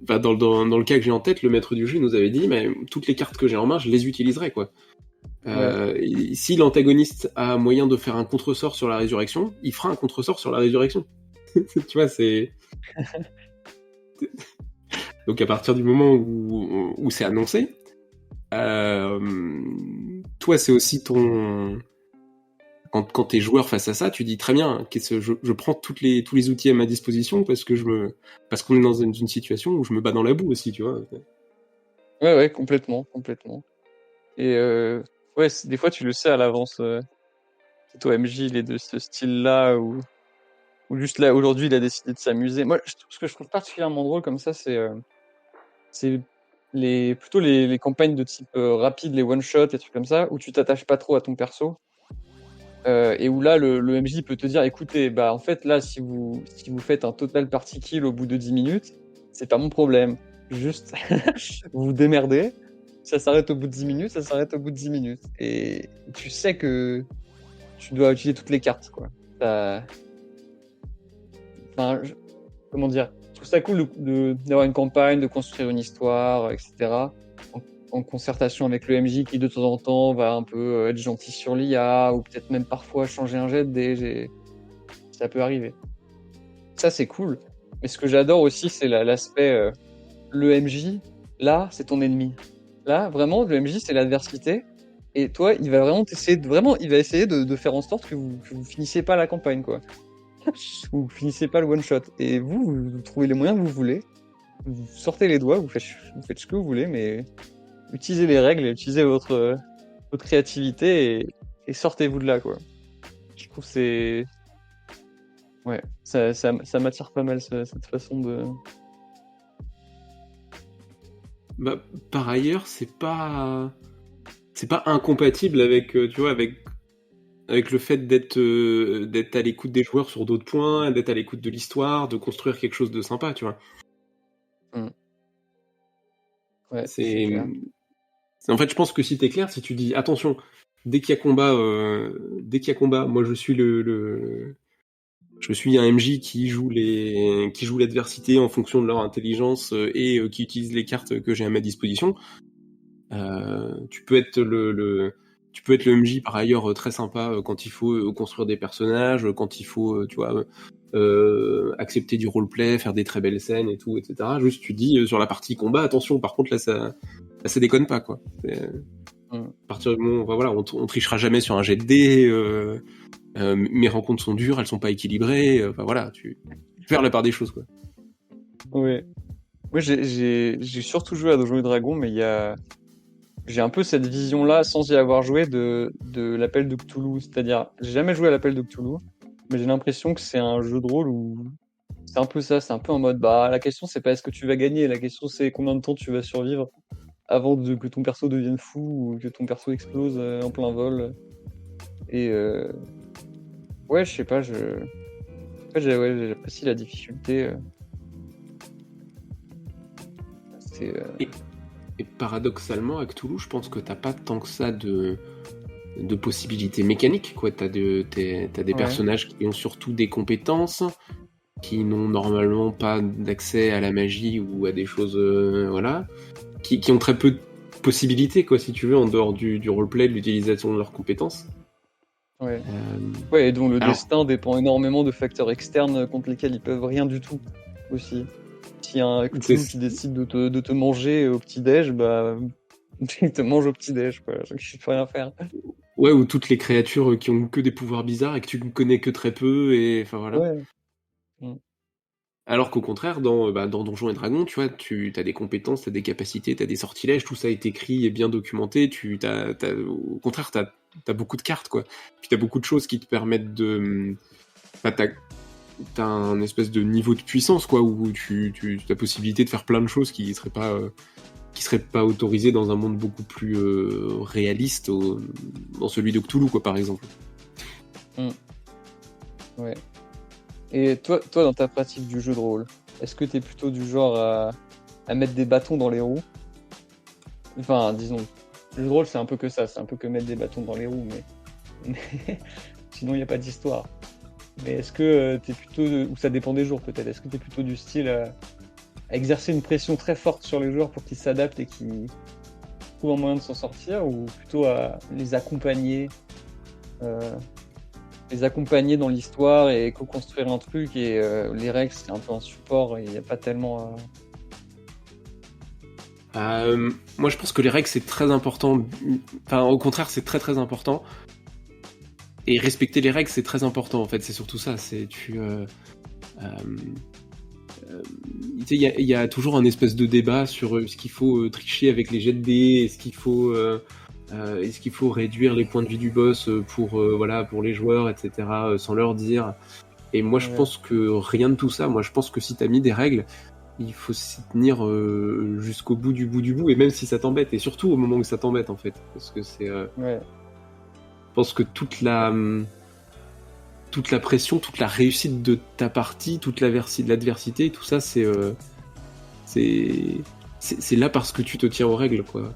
enfin, dans le cas que j'ai en tête, le maître du jeu nous avait dit, mais toutes les cartes que j'ai en main, je les utiliserai, quoi. Et si l'antagoniste a moyen de faire un contresort sur la résurrection, il fera un contresort sur la résurrection. Tu vois, c'est... Donc à partir du moment où c'est annoncé, toi c'est aussi ton... Quand t'es joueur face à ça, tu dis très bien, je prends tous les outils à ma disposition parce qu'on est dans une situation où je me bats dans la boue aussi, tu vois.
Ouais, complètement, complètement. Et ouais, des fois tu le sais à l'avance. Cet OMJ, il est de ce style-là ou juste là aujourd'hui il a décidé de s'amuser. Moi, ce que je trouve particulièrement drôle comme ça, c'est plutôt les campagnes de type rapide, les one-shot, les trucs comme ça, où tu t'attaches pas trop à ton perso. Et où là, le MJ peut te dire, écoutez, bah en fait là, si vous faites un total party kill au bout de 10 minutes, c'est pas mon problème. Juste, vous vous démerdez. Ça s'arrête au bout de 10 minutes, ça s'arrête au bout de 10 minutes. Et tu sais que tu dois utiliser toutes les cartes, quoi. Enfin, comment dire? Je trouve ça cool d'avoir une campagne, de construire une histoire, etc. En concertation avec le MJ qui de temps en temps va un peu être gentil sur l'IA ou peut-être même parfois changer un jet de dés. Ça peut arriver. Ça c'est cool. Mais ce que j'adore aussi c'est l'aspect le MJ, là c'est ton ennemi. Là vraiment le MJ c'est l'adversité et toi il va vraiment il va essayer de faire en sorte que vous finissiez pas la campagne, quoi. Vous finissez pas le one shot et vous trouvez les moyens que vous voulez, vous sortez les doigts, vous faites ce que vous voulez, mais utilisez les règles, utilisez votre créativité et sortez-vous de là, quoi. Je trouve que ouais, ça m'attire pas mal cette façon de...
Bah, par ailleurs, c'est pas incompatible avec, tu vois, avec le fait d'être à l'écoute des joueurs sur d'autres points, d'être à l'écoute de l'histoire, de construire quelque chose de sympa, tu vois.
Ouais, c'est clair.
En fait, je pense que si t'es clair, si tu dis attention, dès qu'il y a combat, moi je suis je suis un MJ qui joue l'adversité en fonction de leur intelligence et qui utilise les cartes que j'ai à ma disposition. Tu peux être le MJ par ailleurs très sympa quand il faut construire des personnages, quand il faut, tu vois, accepter du roleplay, faire des très belles scènes et tout, etc. Juste tu dis sur la partie combat, attention, par contre là ça déconne pas, quoi. À partir du moment, voilà, on trichera jamais sur un jet de dés. Mes rencontres sont dures, elles sont pas équilibrées. Enfin voilà, tu faire la part des choses, quoi.
Ouais. Moi, j'ai surtout joué à Donjons et Dragons, mais j'ai un peu cette vision-là, sans y avoir joué, de l'appel de Cthulhu. C'est-à-dire, j'ai jamais joué à l'appel de Cthulhu, mais j'ai l'impression que c'est un jeu de rôle où c'est un peu ça, c'est un peu en mode, bah, la question c'est pas est-ce que tu vas gagner, la question c'est combien de temps tu vas survivre. que ton perso devienne fou ou que ton perso explose en plein vol. Et ouais, je sais pas, en fait, j'apprécie la difficulté. C'est
Et paradoxalement, à Cthulhu, je pense que t'as pas tant que ça de possibilités mécaniques, quoi. T'as des
ouais,
personnages qui ont surtout des compétences, qui n'ont normalement pas d'accès à la magie ou à des choses, voilà, qui ont très peu de possibilités, quoi, si tu veux, en dehors du roleplay, de l'utilisation de leurs compétences.
ouais.
Euh,
Ouais, et dont le
alors,
destin dépend énormément de facteurs externes contre lesquels ils peuvent rien du tout aussi. S'il y a un Cthulhu qui décide de te manger au petit-déj, bah, il te mange au petit-déj, quoi. Donc, il peut rien faire.
ouais, ou toutes les créatures qui ont que des pouvoirs bizarres et que tu ne connais que très peu, et enfin voilà.
Ouais. Mm.
Alors qu'au contraire, dans Donjons et Dragons, tu vois, tu as des compétences, tu as des capacités, tu as des sortilèges, tout ça est écrit et bien documenté. Au contraire, tu as beaucoup de cartes, quoi. Puis tu as beaucoup de choses qui te permettent de. Bah, t'as un espèce de niveau de puissance, quoi, où tu as la possibilité de faire plein de choses qui seraient pas autorisées dans un monde beaucoup plus réaliste, dans celui de Cthulhu, quoi, par exemple.
Mm. Ouais. Et toi, dans ta pratique du jeu de rôle, est-ce que t'es plutôt du genre à mettre des bâtons dans les roues? Enfin, disons, le jeu de rôle, c'est un peu que ça, c'est un peu que mettre des bâtons dans les roues, mais sinon, il n'y a pas d'histoire. Mais est-ce que t'es plutôt, ou ça dépend des jours peut-être, est-ce que t'es plutôt du style à exercer une pression très forte sur les joueurs pour qu'ils s'adaptent et qu'ils trouvent un moyen de s'en sortir, ou plutôt à euh, les accompagner dans l'histoire et co-construire un truc et les règles c'est un peu un support et il n'y a pas tellement
Moi, je pense que les règles, c'est très important. Enfin, au contraire, c'est très très important. Et respecter les règles, c'est très important, en fait. C'est surtout ça. C'est il y a toujours un espèce de débat sur ce qu'il faut tricher avec les jets de dés, est-ce qu'il faut réduire les points de vie du boss voilà, pour les joueurs, etc., sans leur dire. Et moi, je
ouais,
pense que rien de tout ça. Moi, je pense que si t'as mis des règles, il faut s'y tenir jusqu'au bout du bout du bout, et même si ça t'embête, et surtout au moment où ça t'embête, en fait. Parce que
ouais,
je pense que toute la pression, toute la réussite de ta partie, toute l'adversité, tout ça, c'est, c'est là parce que tu te tiens aux règles, quoi.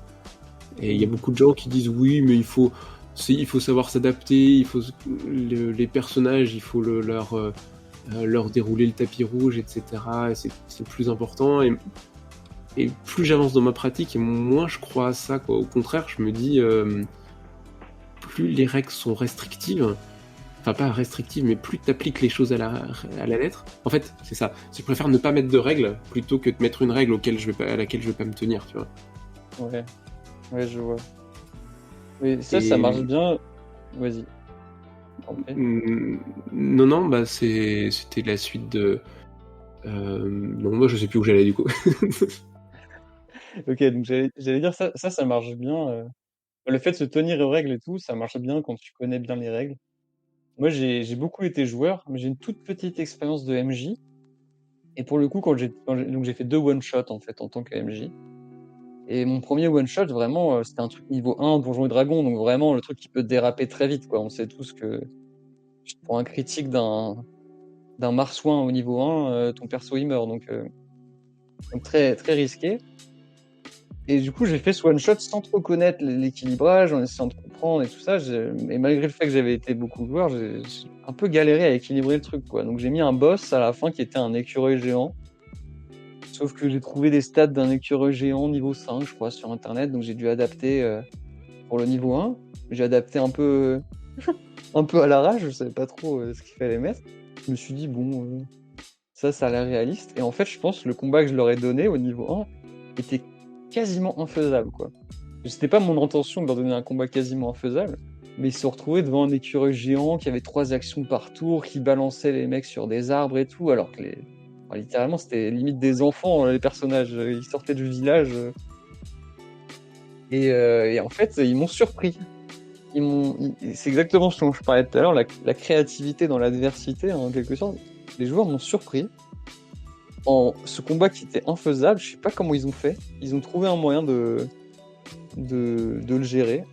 Et il y a beaucoup de gens qui disent oui, mais il faut savoir s'adapter, les personnages, il faut leur dérouler le tapis rouge, etc. Et c'est le plus important. Et plus j'avance dans ma pratique, et moins je crois à ça, quoi. Au contraire, je me dis, plus les règles sont restrictives, enfin pas restrictives, mais plus tu appliques les choses à la lettre. En fait, c'est ça. Je préfère ne pas mettre de règles plutôt que de mettre une règle à laquelle je vais pas me tenir, tu vois.
ouais, ouais, je vois. Mais ça
Et
marche bien. Vas-y, t'en prie.
non, non, bah c'était la suite de. Non, moi je sais plus où j'allais du coup.
Ok, donc j'allais dire ça marche bien. Le fait de se tenir aux règles et tout, ça marche bien quand tu connais bien les règles. Moi, j'ai beaucoup été joueur, mais j'ai une toute petite expérience de MJ. Et pour le coup, donc j'ai fait 2 one shot en fait en tant que MJ. Et mon premier one shot, vraiment, c'était un truc niveau 1 Donjons et Dragons, donc vraiment le truc qui peut déraper très vite, quoi. On sait tous que pour un critique d'un marsouin au niveau 1, ton perso il meurt, donc très très risqué. Et du coup, j'ai fait ce one shot sans trop connaître l'équilibrage, en essayant de comprendre et tout ça. Et malgré le fait que j'avais été beaucoup joueur, j'ai un peu galéré à équilibrer le truc, quoi. Donc j'ai mis un boss à la fin qui était un écureuil géant. Sauf que j'ai trouvé des stats d'un écureuil géant niveau 5, je crois, sur internet, donc j'ai dû adapter pour le niveau 1. J'ai adapté un peu, un peu à l'arrache, je savais pas trop ce qu'il fallait mettre. Je me suis dit, bon, ça a l'air réaliste. Et en fait, je pense que le combat que je leur ai donné au niveau 1 était quasiment infaisable, quoi. C'était pas mon intention de leur donner un combat quasiment infaisable, mais ils se sont retrouvés devant un écureuil géant qui avait 3 actions par tour, qui balançait les mecs sur des arbres et tout, alors que enfin, littéralement, c'était limite des enfants, les personnages. Ils sortaient du village. Et en fait, ils m'ont surpris. C'est exactement ce dont je parlais tout à l'heure, la créativité dans l'adversité, en quelque sorte. Les joueurs m'ont surpris. ce combat qui était infaisable, je sais pas comment ils ont fait. Ils ont trouvé un moyen de le gérer.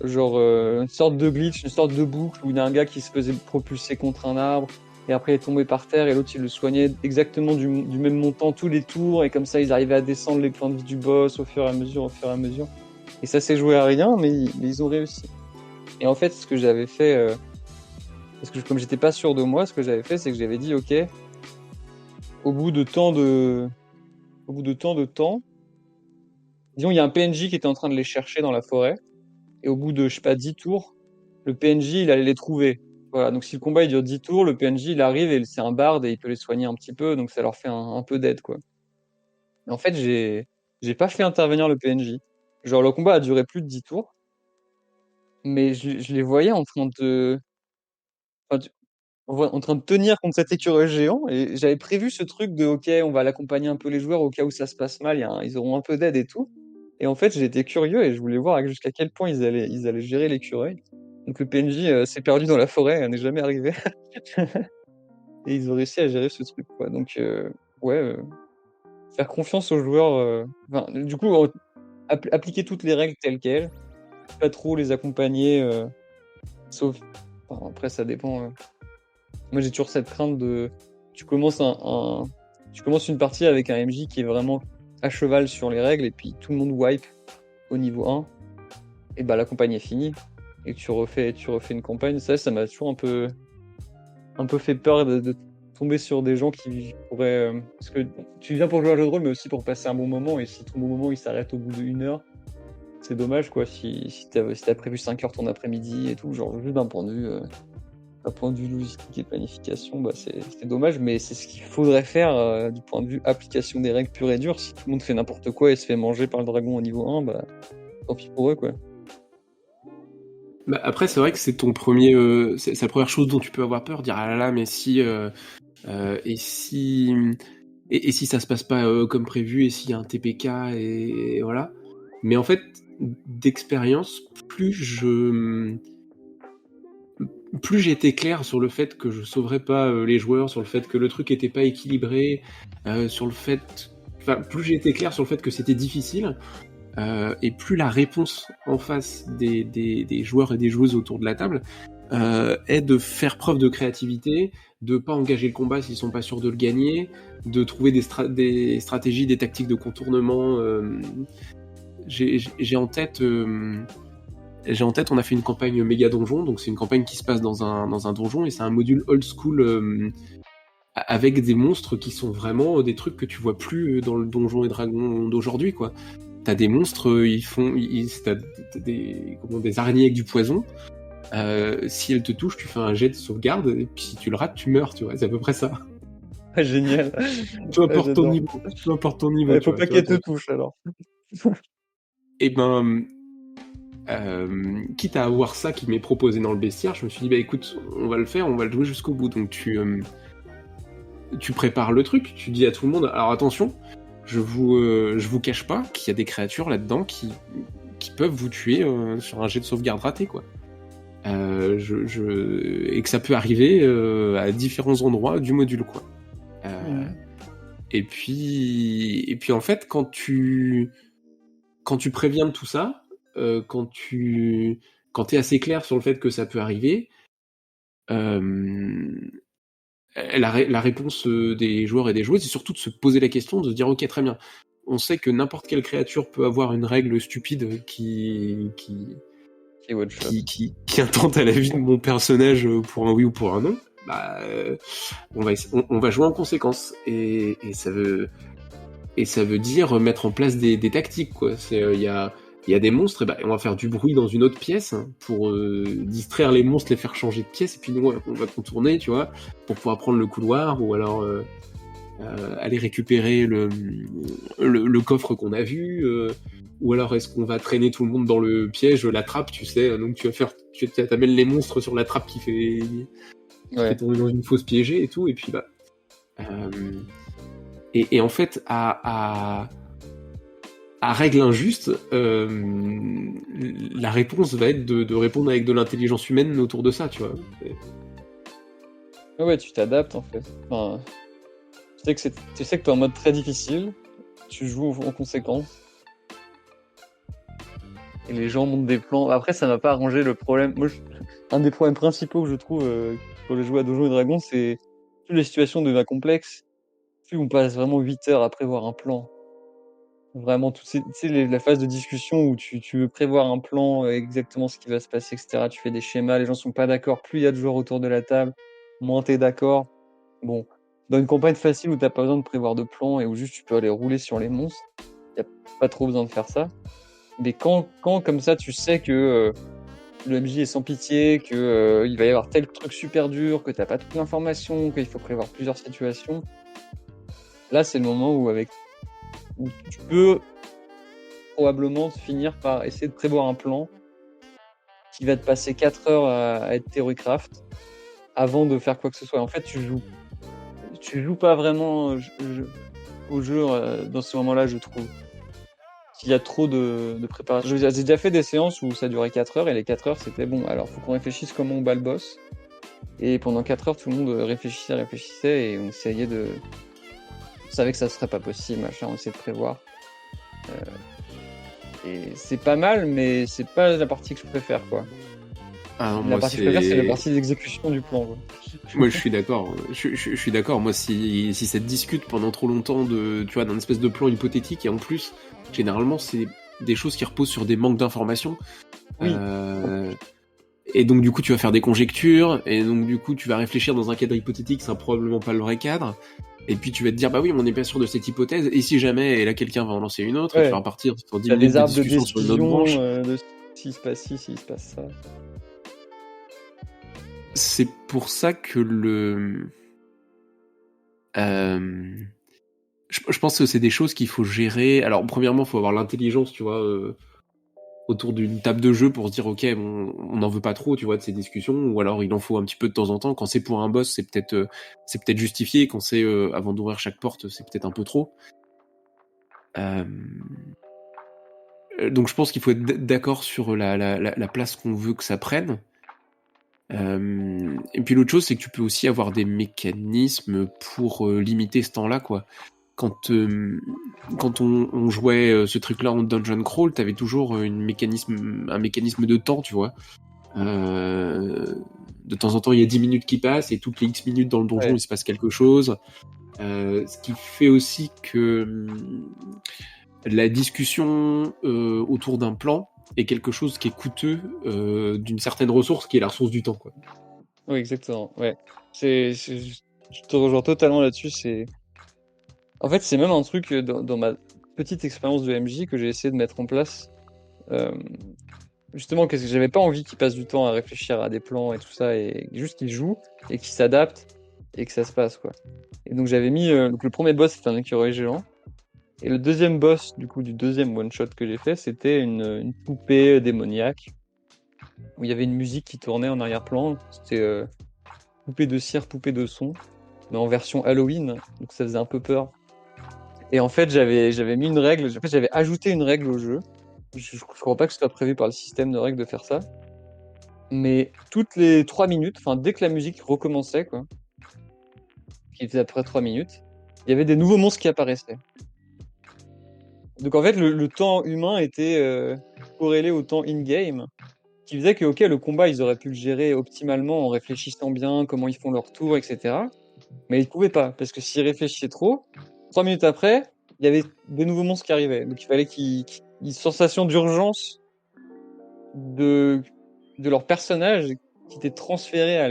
Genre une sorte de glitch, une sorte de boucle où il y a un gars qui se faisait propulser contre un arbre et après il est tombé par terre et l'autre il le soignait exactement du même montant tous les tours et comme ça ils arrivaient à descendre les points de vie du boss au fur et à mesure. Et ça s'est joué à rien mais ils ont réussi. Et en fait ce que j'avais fait, parce que comme j'étais pas sûr de moi, ce que j'avais fait c'est que j'avais dit ok, au bout de tant de temps, disons il y a un PNJ qui était en train de les chercher dans la forêt. Et au bout de, je sais pas, 10 tours, le PNJ, il allait les trouver. Voilà, donc si le combat il dure 10 tours, le PNJ il arrive et c'est un barde et il peut les soigner un petit peu, donc ça leur fait un peu d'aide, quoi. Et en fait, j'ai pas fait intervenir le PNJ. Genre, le combat a duré plus de 10 tours, mais je les voyais en train de, enfin, en train de tenir contre cet écureuil géant, et j'avais prévu ce truc de, ok, on va l'accompagner un peu les joueurs au cas où ça se passe mal, ils auront un peu d'aide et tout. Et en fait, j'étais curieux et je voulais voir jusqu'à quel point ils allaient gérer l'écureuil. Donc le PNJ s'est perdu dans la forêt, n'est jamais arrivé. Et ils ont réussi à gérer ce truc, quoi. Donc, ouais, faire confiance aux joueurs. Enfin, du coup, appliquer toutes les règles telles quelles, pas trop les accompagner, sauf. Enfin, après, ça dépend. Moi, j'ai toujours cette crainte de. Tu commences tu commences une partie avec un MJ qui est vraiment à cheval sur les règles, et puis tout le monde wipe au niveau 1, et bah la campagne est finie, et tu refais une campagne. Ça m'a toujours un peu fait peur de tomber sur des gens qui pourraient. Parce que tu viens pour jouer à un jeu de rôle, mais aussi pour passer un bon moment, et si ton bon moment il s'arrête au bout d'une heure, c'est dommage, quoi. Si t'as prévu 5 heures ton après-midi et tout, genre juste d'un point de vue logistique et planification, bah c'est dommage, mais c'est ce qu'il faudrait faire du point de vue application des règles pures et dures. Si tout le monde fait n'importe quoi et se fait manger par le dragon au niveau 1, bah tant pis pour eux, quoi.
Bah, après, c'est vrai que c'est ton premier, c'est la première chose dont tu peux avoir peur, dire ah là là, mais si et si ça se passe pas comme prévu, et s'il y a un TPK et voilà. Mais en fait, d'expérience, plus j'étais clair sur le fait que je sauverais pas les joueurs, sur le fait que le truc était pas équilibré, sur le fait, enfin, plus j'étais clair sur le fait que c'était difficile. Et plus la réponse en face des joueurs et des joueuses autour de la table est de faire preuve de créativité, de pas engager le combat s'ils sont pas sûrs de le gagner, de trouver des stratégies, des tactiques de contournement. J'ai en tête, on a fait une campagne méga donjon, donc c'est une campagne qui se passe dans un donjon et c'est un module old school avec des monstres qui sont vraiment des trucs que tu vois plus dans le Donjon et Dragon d'aujourd'hui, quoi. T'as des monstres, t'as des araignées avec du poison. Si elles te touchent, tu fais un jet de sauvegarde, et puis si tu le rates, tu meurs, tu vois. C'est à peu près ça.
Ah, génial.
Peu importe ton niveau. Peu importe ton niveau.
Faut pas qu'elle te touche, alors.
Et ben, quitte à avoir ça qui m'est proposé dans le bestiaire, je me suis dit, bah écoute, on va le faire, on va le jouer jusqu'au bout. Donc tu prépares le truc, tu dis à tout le monde, alors attention, je vous cache pas qu'il y a des créatures là-dedans qui peuvent vous tuer sur un jet de sauvegarde raté, quoi. Et que ça peut arriver à différents endroits du module, quoi. Et puis en fait, quand tu préviens de tout ça, quand t'es assez clair sur le fait que ça peut arriver, la réponse des joueurs et des joueuses, c'est surtout de se poser la question, de se dire ok, très bien, on sait que n'importe quelle créature peut avoir une règle stupide qui intente à la vie de mon personnage pour un oui ou pour un non. Bah, on va jouer en conséquence, et ça veut dire mettre en place des tactiques, quoi. Il y a des monstres, et bah, on va faire du bruit dans une autre pièce pour distraire les monstres, les faire changer de pièce, et puis nous on va contourner, tu vois, pour pouvoir prendre le couloir, ou alors aller récupérer le coffre qu'on a vu, ou alors est-ce qu'on va traîner tout le monde dans le piège, la trappe, tu sais, donc tu t'amènes les monstres sur la trappe qui fait tourner dans une fosse piégée et tout, et puis bah et en fait à règle injuste, la réponse va être de répondre avec de l'intelligence humaine autour de ça, tu vois.
Ouais, tu t'adaptes, en fait. Enfin, Tu sais que t'es en mode très difficile, tu joues en conséquence, et les gens montent des plans. Après, ça m'a pas arrangé le problème. Un des problèmes principaux que je trouve quand je joue à Donjons et Dragons, c'est plus les situations deviennent complexes, plus on passe vraiment 8 heures à prévoir un plan. Vraiment, tu sais, la phase de discussion où tu veux prévoir un plan, exactement ce qui va se passer, etc. Tu fais des schémas, les gens sont pas d'accord. Plus il y a de joueurs autour de la table, moins t'es d'accord. Bon, dans une campagne facile où t'as pas besoin de prévoir de plan et où juste tu peux aller rouler sur les monstres, y a pas trop besoin de faire ça. Mais quand comme ça, tu sais que le MJ est sans pitié, que il va y avoir tel truc super dur, que t'as pas toute l'information, qu'il faut prévoir plusieurs situations, là c'est le moment où tu peux probablement finir par essayer de prévoir un plan qui va te passer 4 heures à être Theorycraft avant de faire quoi que ce soit. En fait, tu joues pas vraiment au jeu dans ce moment-là, je trouve. Il y a trop de préparation. J'ai déjà fait des séances où ça durait 4 heures et les 4 heures c'était bon. Alors, faut qu'on réfléchisse comment on bat le boss. Et pendant 4 heures, tout le monde réfléchissait et on essayait de. On savait que ça serait pas possible, machin, on essayait de prévoir. Et c'est pas mal, mais c'est pas la partie que je préfère, quoi.
Ah non,
La
moi
partie que je préfère, c'est la partie d'exécution du plan, quoi.
Moi, je suis d'accord. Je suis d'accord. Moi, si ça te discute pendant trop longtemps tu vois, d'un espèce de plan hypothétique, et en plus, généralement, c'est des choses qui reposent sur des manques d'informations.
Oui.
Et donc, du coup, tu vas faire des conjectures, et donc, du coup, tu vas réfléchir dans un cadre hypothétique, c'est probablement pas le vrai cadre. Et puis, tu vas te dire, bah oui, on n'est pas sûr de cette hypothèse, et si jamais, et là, quelqu'un va en lancer une autre, et tu vas repartir sur 10
T'as
minutes
des
de
arbres de
discussion sur une autre branche.
décision, de s'il se passe ci, s'il se passe ça.
C'est pour ça que je pense que c'est des choses qu'il faut gérer. Alors, premièrement, il faut avoir l'intelligence, tu vois, autour d'une table de jeu pour se dire, ok, on n'en veut pas trop, tu vois, de ces discussions, ou alors il en faut un petit peu de temps en temps. Quand c'est pour un boss, c'est peut-être justifié. Quand c'est avant d'ouvrir chaque porte, c'est peut-être un peu trop. Donc, je pense qu'il faut être d'accord sur la place qu'on veut que ça prenne. Et puis l'autre chose, c'est que tu peux aussi avoir des mécanismes pour limiter ce temps-là, quoi. Quand on jouait ce truc-là en dungeon crawl, t'avais toujours un mécanisme de temps, tu vois. De temps en temps, il y a 10 minutes qui passent et toutes les X minutes dans le donjon, il se passe quelque chose. Ce qui fait aussi que la discussion autour d'un plan est quelque chose qui est coûteux d'une certaine ressource qui est la ressource du temps, quoi.
Oui, exactement. Ouais. Je te rejoins totalement là-dessus. En fait, c'est même un truc dans ma petite expérience de MJ que j'ai essayé de mettre en place. Justement, parce que j'avais pas envie qu'il passe du temps à réfléchir à des plans et tout ça, et juste qu'il joue et qu'il s'adapte et que ça se passe, quoi. Et donc j'avais mis donc le premier boss, c'était un écureuil géant. Et le deuxième boss, du coup, du deuxième one-shot que j'ai fait, c'était une poupée démoniaque, où il y avait une musique qui tournait en arrière-plan. C'était poupée de cire, poupée de son, mais en version Halloween, donc ça faisait un peu peur. Et en fait, j'avais mis une règle, en fait, j'avais ajouté une règle au jeu. Je crois pas que ce soit prévu par le système de règles de faire ça. Mais toutes les 3 minutes, enfin, dès que la musique recommençait, quoi, qui faisait après 3 minutes, il y avait des nouveaux monstres qui apparaissaient. Donc en fait, le temps humain était corrélé au temps in-game, qui faisait que, ok, le combat, ils auraient pu le gérer optimalement en réfléchissant bien, comment ils font leur tour, etc. Mais ils pouvaient pas, parce que s'ils réfléchissaient trop, 3 minutes après, il y avait de nouveaux monstres qui arrivaient. Donc il fallait qu'ils une sensation d'urgence de leur personnage qui était transféré à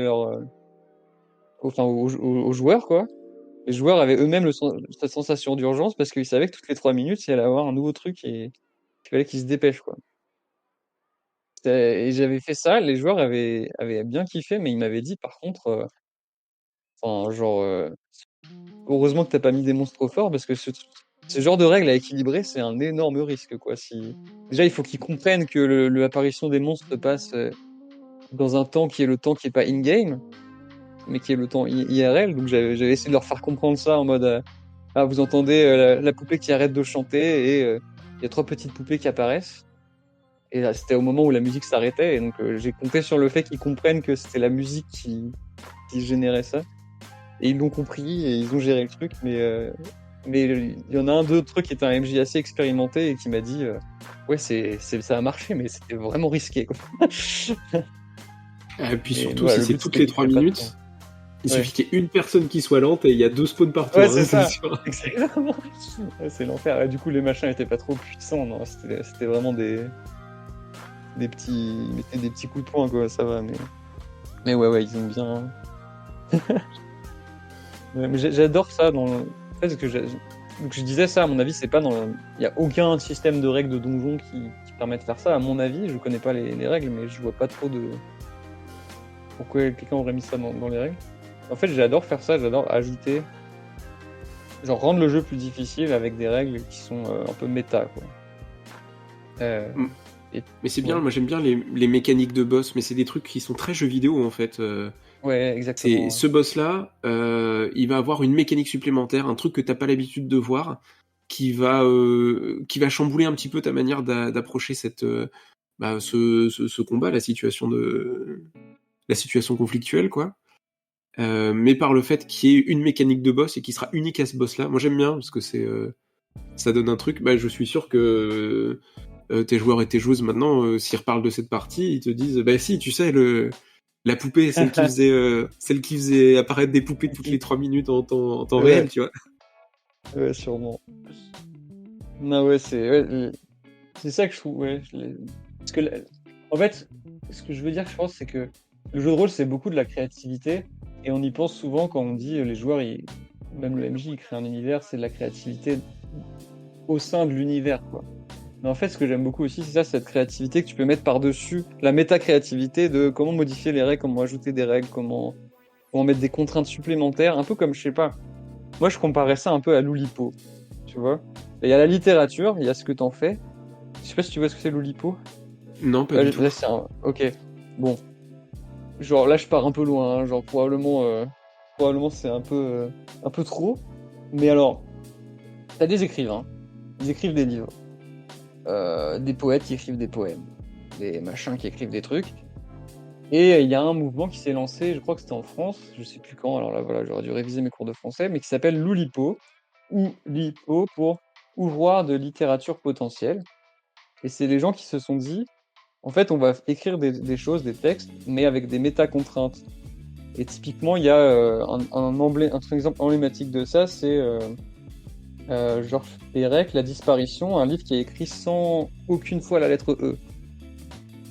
aux joueurs, quoi. Les joueurs avaient eux-mêmes cette sensation d'urgence parce qu'ils savaient que toutes les 3 minutes, il allait avoir un nouveau truc et il fallait qu'ils se dépêchent, quoi. Et j'avais fait ça, les joueurs avaient bien kiffé, mais ils m'avaient dit par contre, enfin genre, heureusement que t'as pas mis des monstres trop forts parce que ce genre de règle à équilibrer, c'est un énorme risque, quoi. Déjà, il faut qu'ils comprennent que l'apparition des monstres se passe dans un temps qui est le temps qui est pas in-game, mais qui est le temps IRL. Donc j'avais essayé de leur faire comprendre ça en mode ah, vous entendez la poupée qui arrête de chanter et il y a 3 petites poupées qui apparaissent. Et là, c'était au moment où la musique s'arrêtait. Et donc j'ai compté sur le fait qu'ils comprennent que c'était la musique qui générait ça. et ils l'ont compris et ils ont géré le truc, mais il y en a un d'autre qui était un MJ assez expérimenté et qui m'a dit ouais, ça a marché, mais c'était vraiment risqué, quoi.
Et puis
Mais
surtout,
voilà,
si
le
c'est
but
toutes
c'était
les
qu'il
3
prenne pas de temps.
minutes, il
Ouais,
suffit qu'il y ait une personne qui soit lente et il y a 2 spawns partout,
ouais,
hein,
c'est
c'est
ça,
sûr.
exactement. Ouais, c'est l'enfer. Et du coup, les machins étaient pas trop puissants, non, c'était vraiment des petits, ils mettaient des petits coups de poing, quoi, ça va, mais ouais, ils ont bien. Ouais, mais j'adore ça dans le... En fait, donc je disais ça, à mon avis, c'est pas dans il n'y a aucun système de règles de donjon qui permet de faire ça. À mon avis, je connais pas les règles, mais je vois pas trop de pourquoi quelqu'un aurait mis ça dans les règles. En fait, j'adore faire ça, j'adore ajouter, genre rendre le jeu plus difficile avec des règles qui sont un peu méta, quoi. Euh,
Mm.
et
Mais c'est bien,
ouais,
moi j'aime bien les mécaniques de boss, mais c'est des trucs qui sont très jeux vidéo en fait.
ouais,
C'est
exactement.
ce boss-là, il va avoir une mécanique supplémentaire, un truc que t'as pas l'habitude de voir, qui va chambouler un petit peu ta manière d'approcher ce combat, la situation conflictuelle, quoi. Mais par le fait qu'il y ait une mécanique de boss et qui sera unique à ce boss-là, moi j'aime bien parce que ça donne un truc. Bah, je suis sûr que tes joueurs et tes joueuses maintenant, s'ils reparlent de cette partie, ils te disent, bah si, tu sais, la poupée, celle qui faisait apparaître des poupées toutes les 3 minutes en temps réel,
Ouais,
tu vois.
ouais, sûrement. Non, ouais, c'est ça que je trouve, ouais. Parce que, en fait, ce que je veux dire, je pense, c'est que le jeu de rôle, c'est beaucoup de la créativité, et on y pense souvent quand on dit les joueurs, même le MJ, il crée un univers, c'est de la créativité au sein de l'univers, quoi. Mais en fait, ce que j'aime beaucoup aussi, c'est ça, cette créativité que tu peux mettre par-dessus la méta-créativité de comment modifier les règles, comment ajouter des règles, comment mettre des contraintes supplémentaires, un peu comme, je sais pas, moi je comparais ça un peu à l'Oulipo, tu vois. Et il y a la littérature, il y a ce que t'en fais. Je sais pas si tu vois ce que c'est l'Oulipo.
Non, pas du tout.
Là, c'est un... Ok, bon. Genre, là, je pars un peu loin, hein. Genre, probablement c'est un peu trop. Mais alors, t'as des écrivains, ils écrivent des livres. Des poètes qui écrivent des poèmes. Des machins qui écrivent des trucs. Et il y a un mouvement qui s'est lancé, je crois que c'était en France, je sais plus quand, alors là, voilà, j'aurais dû réviser mes cours de français, mais qui s'appelle l'Oulipo, ou LIPO pour Ouvroir de littérature potentielle. Et c'est les gens qui se sont dit, en fait, on va écrire des choses, des textes, mais avec des méta-contraintes. Et typiquement, il y a un exemple emblématique de ça, c'est Georges Perec, La disparition, un livre qui est écrit sans aucune fois la lettre E.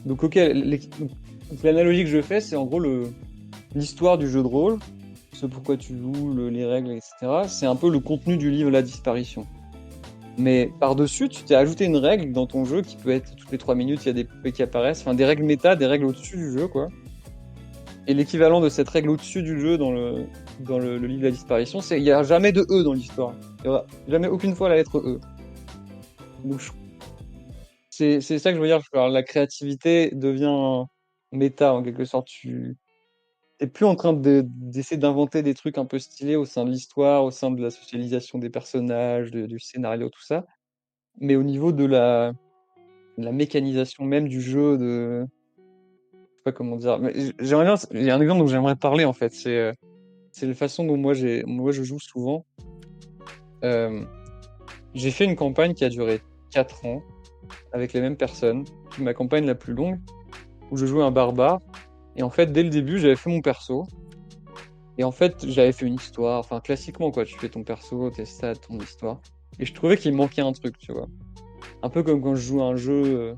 Donc, ok, donc, l'analogie que je fais, c'est en gros l'histoire du jeu de rôle, ce pourquoi tu joues, les règles, etc. C'est un peu le contenu du livre La disparition. Mais par-dessus, tu t'es ajouté une règle dans ton jeu qui peut être toutes les 3 minutes, il y a des poupées qui apparaissent, enfin des règles méta, des règles au-dessus du jeu, quoi. Et l'équivalent de cette règle au-dessus du jeu dans le livre de la disparition, c'est il n'y a jamais de E dans l'histoire. Il n'y aura jamais aucune fois la lettre E. Donc c'est ça que je veux dire. Alors, la créativité devient méta en quelque sorte. Tu n'es plus en train d'essayer d'inventer des trucs un peu stylés au sein de l'histoire, au sein de la socialisation des personnages, du scénario, tout ça. Mais au niveau de la mécanisation même du jeu, je sais pas comment dire. Mais j'aimerais bien, il y a un exemple dont j'aimerais parler en fait. C'est la façon dont moi je joue souvent. Euh, j'ai fait une campagne qui a duré 4 ans avec les mêmes personnes. C'est ma campagne la plus longue où je jouais un barbare. Et en fait, dès le début, j'avais fait mon perso. Et en fait, j'avais fait une histoire. Enfin, classiquement, quoi. Tu fais ton perso, tes stats, ton histoire. Et je trouvais qu'il me manquait un truc, tu vois. Un peu comme quand je joue à un jeu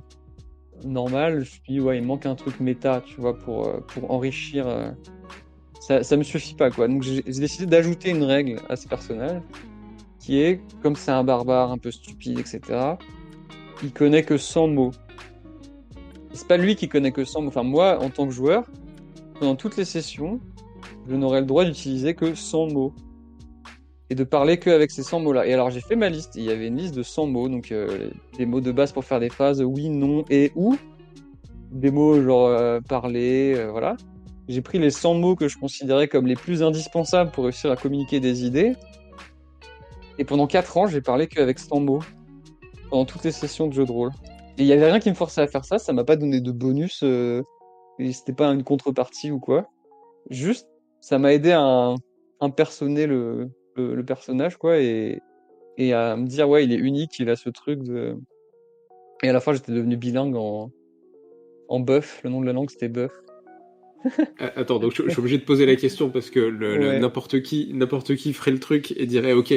normal, je me dis, ouais, il manque un truc méta, tu vois, pour enrichir. Ça me suffit pas, quoi. Donc, j'ai décidé d'ajouter une règle à ce personnage qui est, comme c'est un barbare un peu stupide, etc., il connaît que 100 mots. C'est pas lui qui connaît que 100 mots. Enfin, moi, en tant que joueur, pendant toutes les sessions, je n'aurai le droit d'utiliser que 100 mots. Et de parler qu'avec ces 100 mots-là. Et alors, j'ai fait ma liste. Il y avait une liste de 100 mots. Donc, des mots de base pour faire des phrases oui, non et ou. Des mots genre parler, voilà. J'ai pris les 100 mots que je considérais comme les plus indispensables pour réussir à communiquer des idées. Et pendant 4 ans, j'ai parlé qu'avec 100 mots. Pendant toutes les sessions de jeu de rôle. Et il y avait rien qui me forçait à faire ça. Ça m'a pas donné de bonus. Et c'était pas une contrepartie ou quoi. Juste, ça m'a aidé à impersonner le personnage, quoi, et à me dire: «Ouais, il est unique, il a ce truc de» et à la fin, j'étais devenu bilingue en bœuf. Le nom de la langue, c'était bœuf.
Attends, donc je suis obligé de poser la question parce que
Ouais,
n'importe qui ferait le truc et dirait ok,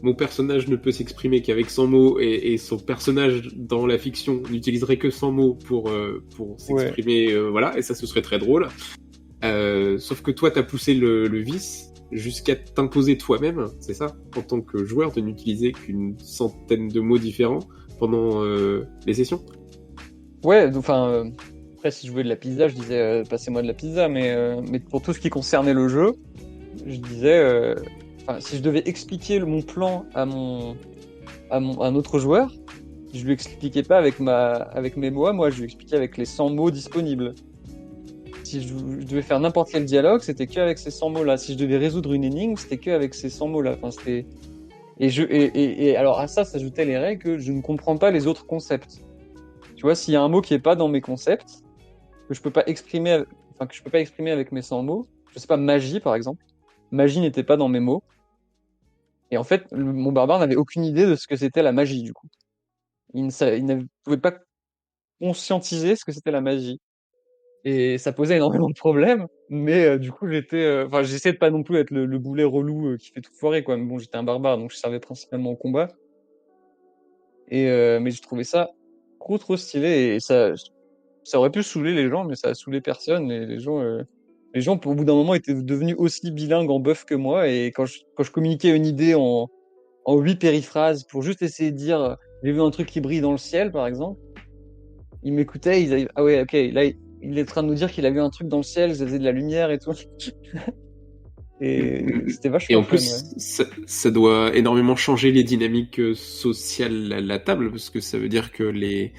mon personnage ne peut s'exprimer qu'avec 100 mots et son personnage dans la fiction n'utiliserait que 100 mots pour
ouais.
s'exprimer, voilà, et ça ce serait très drôle. Sauf que toi, t'as poussé le vice jusqu'à t'imposer toi-même, c'est ça, en tant que joueur, de n'utiliser qu'une centaine de mots différents pendant les sessions.
Ouais, enfin, après, si je voulais de la pizza, je disais passez-moi de la pizza, mais pour tout ce qui concernait le jeu, je disais, enfin, si je devais expliquer mon plan à un autre joueur, je lui expliquais pas avec mes mots, moi, je lui expliquais avec les 100 mots disponibles. Si je devais faire n'importe quel dialogue, c'était que avec ces 100 mots-là. Si je devais résoudre une énigme, c'était que avec ces 100 mots-là. Enfin, c'était et alors à ça s'ajoutaient les règles que je ne comprends pas les autres concepts. Tu vois, s'il y a un mot qui est pas dans mes concepts, que je peux pas exprimer, enfin que je peux pas exprimer avec mes 100 mots, je sais pas, magie par exemple. Magie n'était pas dans mes mots. Et en fait, mon barbare n'avait aucune idée de ce que c'était la magie du coup. Il ne pouvait pas conscientiser ce que c'était la magie. Et ça posait énormément de problèmes, mais du coup enfin j'essayais de pas non plus être le boulet relou qui fait tout foirer quoi. Mais bon, j'étais un barbare, donc je servais principalement au combat. Mais je trouvais ça trop stylé et ça aurait pu saouler les gens, mais ça a saoulé personne et les gens au bout d'un moment étaient devenus aussi bilingues en bœuf que moi et quand je communiquais une idée en 8 périphrases pour juste essayer de dire, «J'ai vu un truc qui brille dans le ciel», par exemple, ils m'écoutaient, ils avaient: «Ah ouais, OK, là, il est en train de nous dire qu'il a vu un truc dans le ciel, ça faisait de la lumière et tout». Et c'était
Et
vachement
en
fun, ouais.
plus, ça doit énormément changer les dynamiques sociales à la table, parce que ça veut dire que les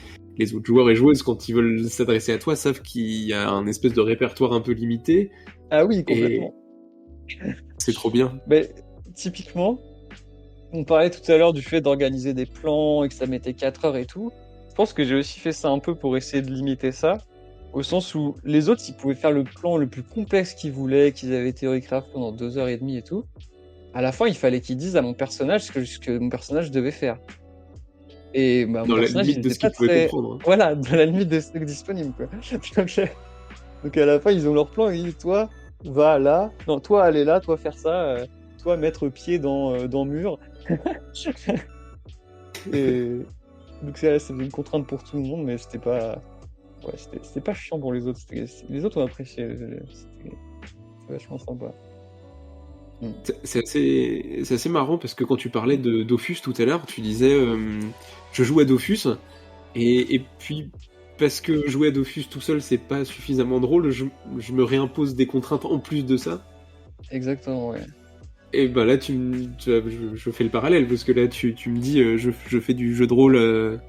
autres joueurs et joueuses, quand ils veulent s'adresser à toi, savent qu'il y a un espèce de répertoire un peu limité,
Ah oui,
et
complètement.
c'est trop bien.
Mais typiquement, on parlait tout à l'heure du fait d'organiser des plans et que ça mettait 4 heures et tout. Je pense que j'ai aussi fait ça un peu pour essayer de limiter ça, au sens où les autres, ils pouvaient faire le plan le plus complexe qu'ils voulaient, qu'ils avaient théorycraft pendant 2 heures et demie et tout. À la fin, il fallait qu'ils disent à mon personnage ce que mon personnage devait faire. Et bah, mon
Dans la
personnage, il
limite de
était
ce
pas
qu'ils pouvaient
très...
comprendre, hein.
Voilà, dans la limite des stocks disponibles, quoi. Donc à la fin, ils ont leur plan, ils disent, toi, va là, non, toi, aller là, toi, faire ça, toi, mettre pied dans mur. Et donc c'est une contrainte pour tout le monde, mais c'était pas... Ouais, c'était pas chiant pour les autres. Les autres ont apprécié. C'était vachement sympa. Mm.
C'est assez marrant parce que quand tu parlais de Dofus tout à l'heure, tu disais je joue à Dofus et puis parce que jouer à Dofus tout seul c'est pas suffisamment drôle, je me réimpose des contraintes en plus de ça.
Exactement, ouais.
Et ben là je fais le parallèle parce que là tu me dis je fais du jeu de rôle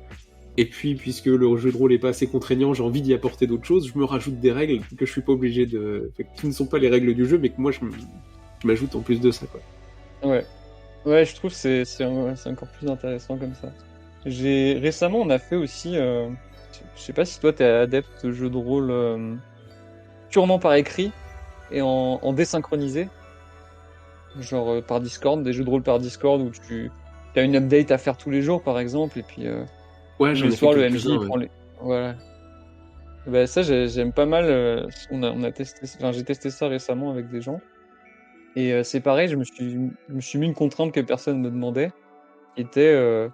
et puis puisque le jeu de rôle est pas assez contraignant, j'ai envie d'y apporter d'autres choses, je me rajoute des règles que je suis pas obligé qui ne sont pas les règles du jeu mais que moi je m'ajoute en plus de ça quoi.
Ouais. Ouais, je trouve que c'est encore plus intéressant comme ça. Récemment, on a fait aussi... je sais pas si toi, t'es adepte de jeux de rôle purement par écrit et en désynchronisé. Genre par Discord, des jeux de rôle par Discord où tu as une update à faire tous les jours, par exemple, et puis
Ouais,
tous les
j'en ai fait
soirs, le MJ
quelques-uns,
il
ouais.
prend les... Voilà. Bah, ça, j'aime pas mal. On a testé... Enfin, j'ai testé ça récemment avec des gens. Et c'est pareil, je me suis mis une contrainte que personne me demandait, qui était...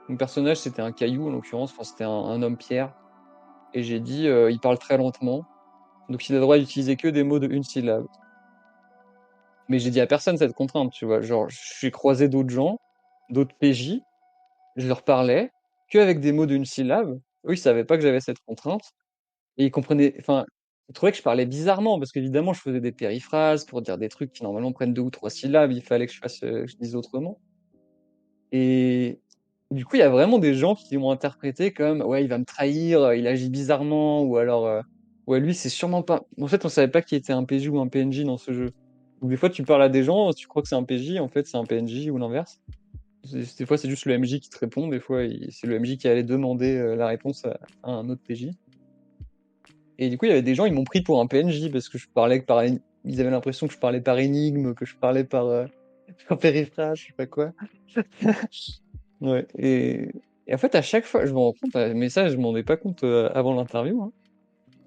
mon personnage, c'était un caillou, en l'occurrence. Enfin, c'était un homme pierre. Et j'ai dit, il parle très lentement. Donc, il a le droit d'utiliser que des mots de une syllabe. Mais j'ai dit à personne cette contrainte, tu vois. Genre, j'ai croisé d'autres gens, d'autres PJ, je leur parlais que avec des mots d'une syllabe. Eux, ils savaient pas que j'avais cette contrainte et ils comprenaient, enfin, ils trouvaient que je parlais bizarrement parce qu'évidemment, je faisais des périphrases pour dire des trucs qui normalement prennent 2 ou 3 syllabes. Il fallait que je dise autrement et du coup, il y a vraiment des gens qui l'ont interprété comme: «Ouais, il va me trahir, il agit bizarrement» ou alors, «Ouais, lui, c'est sûrement pas». En fait, on savait pas qui était un PJ ou un PNJ dans ce jeu. Donc des fois, tu parles à des gens, tu crois que c'est un PJ, en fait, c'est un PNJ ou l'inverse. Des fois, c'est juste le MJ qui te répond, des fois, c'est le MJ qui allait demander la réponse à un autre PJ. Et du coup, il y avait des gens, ils m'ont pris pour un PNJ parce que je parlais ils avaient l'impression que je parlais par énigme, que je parlais par périphrase, je sais pas quoi. Ouais, et en fait, à chaque fois, je me rends compte, mais ça, je m'en rendais pas compte avant l'interview, hein.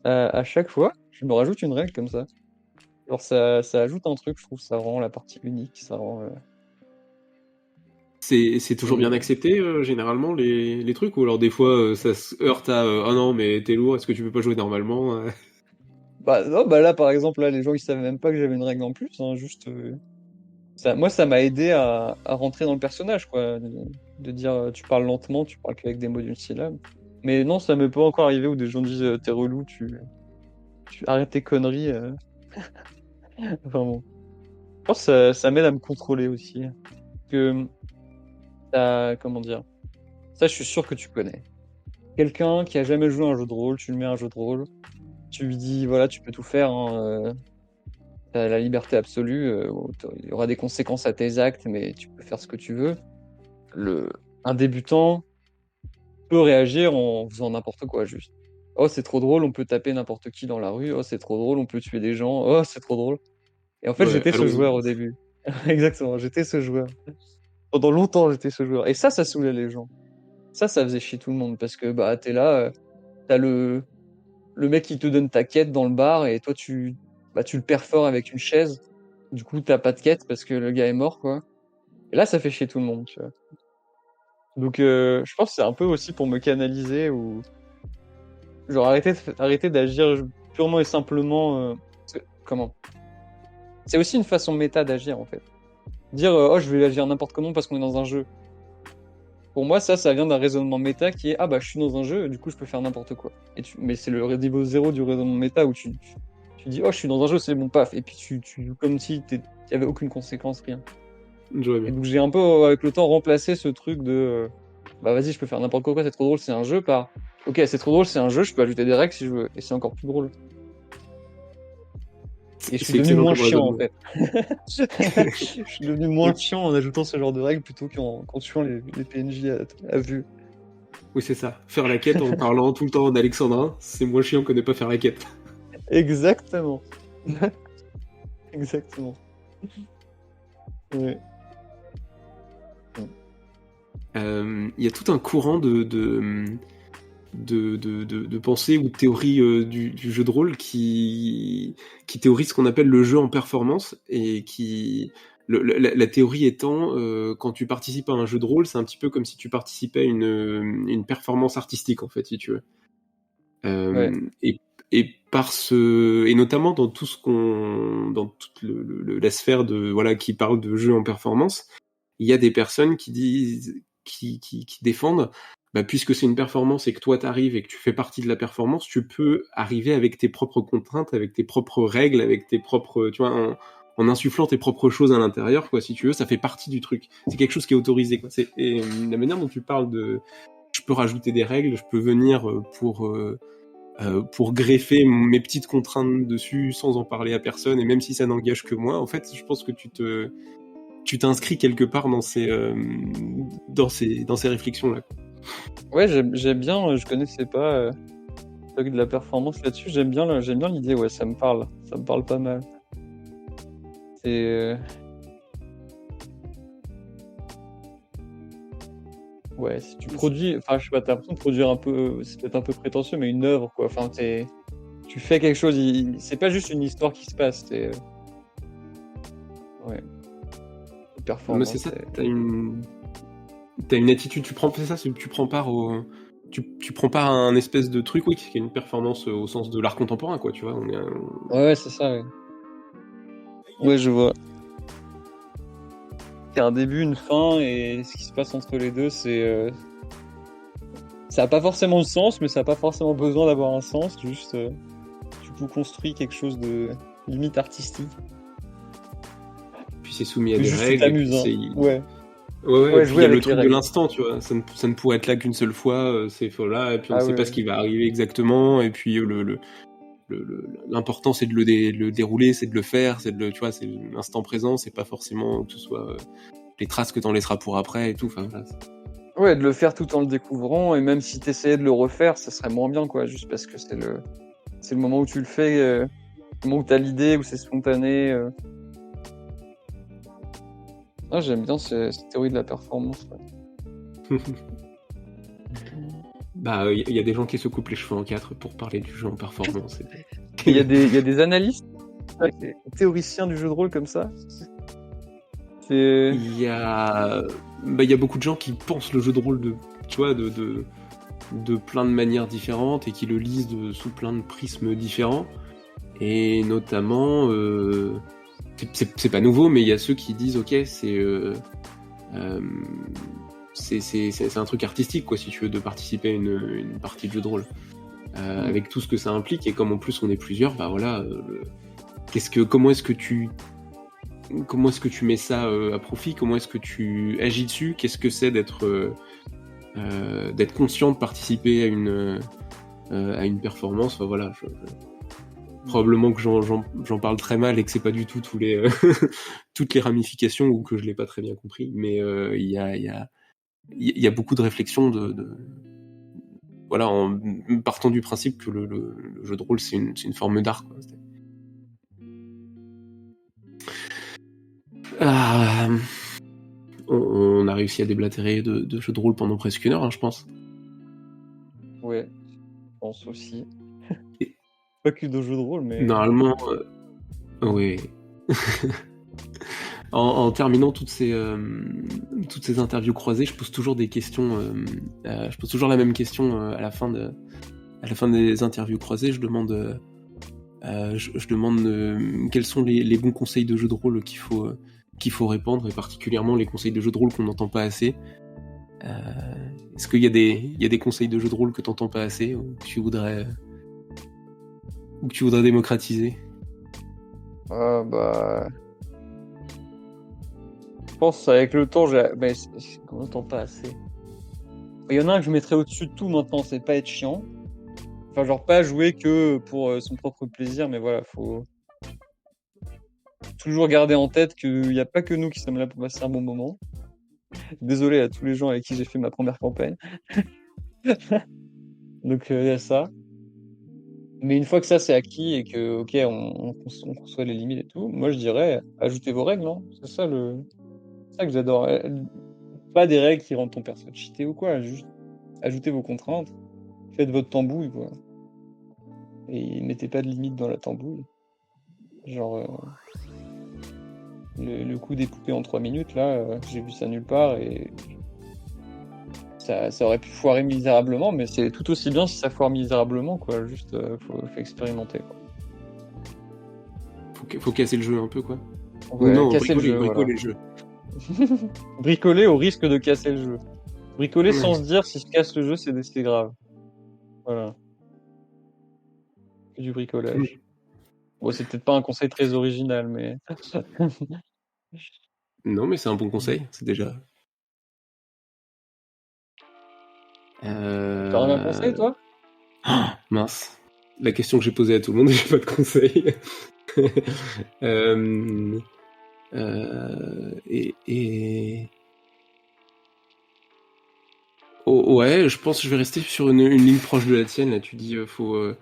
À chaque fois, je me rajoute une règle comme ça. Alors, ça ajoute un truc, je trouve, ça rend la partie unique, ça rend.
C'est toujours bien
Et
accepté, généralement, les trucs, ou alors des fois, ça se heurte à ah non, mais t'es lourd, est-ce que tu peux pas jouer normalement
bah, non, bah là, par exemple, là, les gens, ils savaient même pas que j'avais une règle en plus, hein, juste. Moi, ça m'a aidé à rentrer dans le personnage, quoi. De dire, tu parles lentement, tu parles qu'avec des mots d'une syllabe. Mais non, ça m'est pas encore arrivé où des gens disent, t'es relou, tu arrêtes tes conneries. Enfin bon. Je pense que ça m'aide à me contrôler aussi. Que comment dire? Ça, je suis sûr que tu connais. Quelqu'un qui a jamais joué à un jeu de rôle, tu lui mets un jeu de rôle, tu lui dis, voilà, tu peux tout faire, hein, t'as la liberté absolue, il y aura des conséquences à tes actes, mais tu peux faire ce que tu veux. Un débutant peut réagir en faisant n'importe quoi, juste. Oh, c'est trop drôle, on peut taper n'importe qui dans la rue. Oh, c'est trop drôle, on peut tuer des gens. Oh, c'est trop drôle. Et en fait,
Ouais,
j'étais ce
allons-y.
joueur au début. Exactement, j'étais ce joueur. Pendant longtemps, j'étais ce joueur. Et ça saoulait les gens. Ça faisait chier tout le monde parce que bah t'es là, t'as le mec qui te donne ta quête dans le bar et toi tu le perfores avec une chaise. Du coup, t'as pas de quête parce que le gars est mort, quoi. Et là, ça fait chier tout le monde, tu vois. Donc, je pense que c'est un peu aussi pour me canaliser ou genre arrêter d'agir purement et simplement. Comment? C'est aussi une façon méta d'agir en fait. Dire oh je vais agir n'importe comment parce qu'on est dans un jeu. Pour moi, ça vient d'un raisonnement méta qui est ah bah je suis dans un jeu, du coup je peux faire n'importe quoi. Mais c'est le niveau zéro du raisonnement méta où tu dis oh je suis dans un jeu, c'est bon paf, et puis tu comme si il y avait aucune conséquence, rien.
Je vois
Et
bien.
donc j'ai un peu avec le temps remplacé ce truc de bah vas-y je peux faire n'importe quoi, c'est trop drôle, c'est un jeu par ok c'est trop drôle, c'est un jeu, je peux ajouter des règles si je veux, et c'est encore plus drôle. Et je suis
C'est
devenu
excellent
moins
comme
chiant en
raisonnement.
fait. Je suis devenu moins chiant en ajoutant ce genre de règles plutôt qu'en tuant les PNJ à vue.
Oui, c'est ça. Faire la quête en parlant tout le temps en alexandrin, c'est moins chiant que ne pas faire la quête.
Exactement. Exactement. Ouais.
Il y a tout un courant de pensée ou de théorie du jeu de rôle qui théorise ce qu'on appelle le jeu en performance et la théorie étant quand tu participes à un jeu de rôle, c'est un petit peu comme si tu participais à une performance artistique en fait, si tu veux.
Ouais.
Et notamment dans dans toute la sphère voilà qui parle de jeu en performance, il y a des personnes qui disent qui défendent bah, puisque c'est une performance et que toi t'arrives et que tu fais partie de la performance, tu peux arriver avec tes propres contraintes, avec tes propres règles, avec tes propres, tu vois, en insufflant tes propres choses à l'intérieur, quoi, si tu veux, ça fait partie du truc. C'est quelque chose qui est autorisé, quoi. Et la manière dont tu parles de, je peux rajouter des règles, je peux venir pour greffer mes petites contraintes dessus sans en parler à personne, et même si ça n'engage que moi, en fait, je pense que tu t'inscris quelque part dans ces réflexions-là.
Ouais, j'aime bien, je connaissais pas de la performance là-dessus, j'aime bien l'idée, ouais, ça me parle pas mal. C'est ouais, si tu produis, enfin je sais pas, t'as l'impression de produire un peu, c'est peut-être un peu prétentieux, mais une œuvre quoi. Enfin, tu fais quelque chose, c'est pas juste une histoire qui se passe, ouais, une
Mais c'est
performance.
ça, t'as une attitude, c'est ça, tu prends part tu prends part à un espèce de truc, oui, qui est une performance au sens de l'art contemporain, quoi, tu vois.
Ouais, c'est ça, ouais. Ouais, je vois. Il y a un début, une fin, et ce qui se passe entre les deux, ça a pas forcément de sens, mais ça a pas forcément besoin d'avoir un sens, juste tu peux construire quelque chose de limite artistique.
Puis c'est soumis à
Mais
des
juste tu
règles, et puis
t'amuses, hein. Ouais.
et
Ouais,
puis il
jouer
y a le
avec les
truc de
règles.
l'instant, tu vois. Ça ne pourrait être là qu'une seule fois, c'est voilà, et puis on ne
Ah
sait
ouais,
pas ce
ouais.
qui va arriver exactement, et puis l'important c'est de le dérouler, c'est de le faire, tu vois, c'est l'instant présent, c'est pas forcément que ce soit les traces que t'en laisseras pour après et tout, enfin voilà.
Ouais, de le faire tout en le découvrant, et même si t'essayais de le refaire, ça serait moins bien, quoi, juste parce que c'est le moment où tu le fais. Comment t'as l'idée, où c'est spontané. Ah, j'aime bien cette théorie de la performance. Ouais.
Bah, il y a des gens qui se coupent les cheveux en 4 pour parler du jeu en performance.
Il y a des analystes, des théoriciens du jeu de rôle comme ça. C'est...
Il y a beaucoup de gens qui pensent le jeu de rôle de plein de manières différentes et qui le lisent sous plein de prismes différents. Et notamment, c'est pas nouveau, mais il y a ceux qui disent ok, c'est un truc artistique quoi, si tu veux, de participer à une partie de jeu de rôle, avec tout ce que ça implique. Et comme en plus on est plusieurs, bah voilà, comment est-ce que tu mets ça à profit? Comment est-ce que tu agis dessus? Qu'est-ce que c'est d'être conscient de participer à une performance? Enfin voilà, probablement que j'en parle très mal et que c'est pas du tout toutes les ramifications, ou que je l'ai pas très bien compris. Mais il y a beaucoup de réflexions voilà, en partant du principe que le jeu de rôle c'est une forme d'art quoi. On a réussi à déblatérer de jeux de rôle pendant presque 1 heure, hein, je pense.
Ouais, je pense aussi. Pas que de jeux de rôle, mais...
Normalement, oui. En terminant toutes ces interviews croisées, je pose toujours des questions. Je pose toujours la même question à la fin des interviews croisées. Je demande quels sont les bons conseils de jeu de rôle qu'il faut répandre, et particulièrement les conseils de jeu de rôle qu'on n'entend pas assez. Est-ce qu'il y a des conseils de jeu de rôle que t'entends pas assez, ou que tu voudrais démocratiser?
Bah... Je pense avec le temps, mais on n'entend pas assez. Il y en a un que je mettrais au-dessus de tout maintenant, c'est pas être chiant. Enfin, genre pas jouer que pour son propre plaisir, mais voilà, faut toujours garder en tête qu'il n'y a pas que nous qui sommes là pour passer un bon moment. Désolé à tous les gens avec qui j'ai fait ma première campagne. Donc il y a ça. Mais une fois que ça c'est acquis et que ok, on conçoit les limites et tout, moi je dirais ajoutez vos règles, non? C'est ça que j'adore. Pas des règles qui rendent ton perso cheaté ou quoi, juste ajoutez vos contraintes, faites votre tambouille quoi. Et mettez pas de limite dans la tambouille. Genre le coup des poupées en 3 minutes là, j'ai vu ça nulle part et ça aurait pu foirer misérablement, mais c'est tout aussi bien si ça foire misérablement quoi. Juste faut expérimenter quoi.
Faut casser le jeu un peu quoi.
Ouais,
non,
casser
bricoler
le jeu.
le jeu.
Bricoler au risque de casser le jeu. Bricoler
Ouais.
sans se dire si je casse le jeu c'est grave. Voilà. Du bricolage. Bon, c'est peut-être pas un conseil très original, mais...
Non, mais c'est un bon conseil, c'est déjà.
T'aurais un conseil, toi?
Mince. La question que j'ai posée à tout le monde, j'ai pas de conseil. Oh, ouais, je pense que je vais rester sur une ligne proche de la tienne. Là, tu dis faut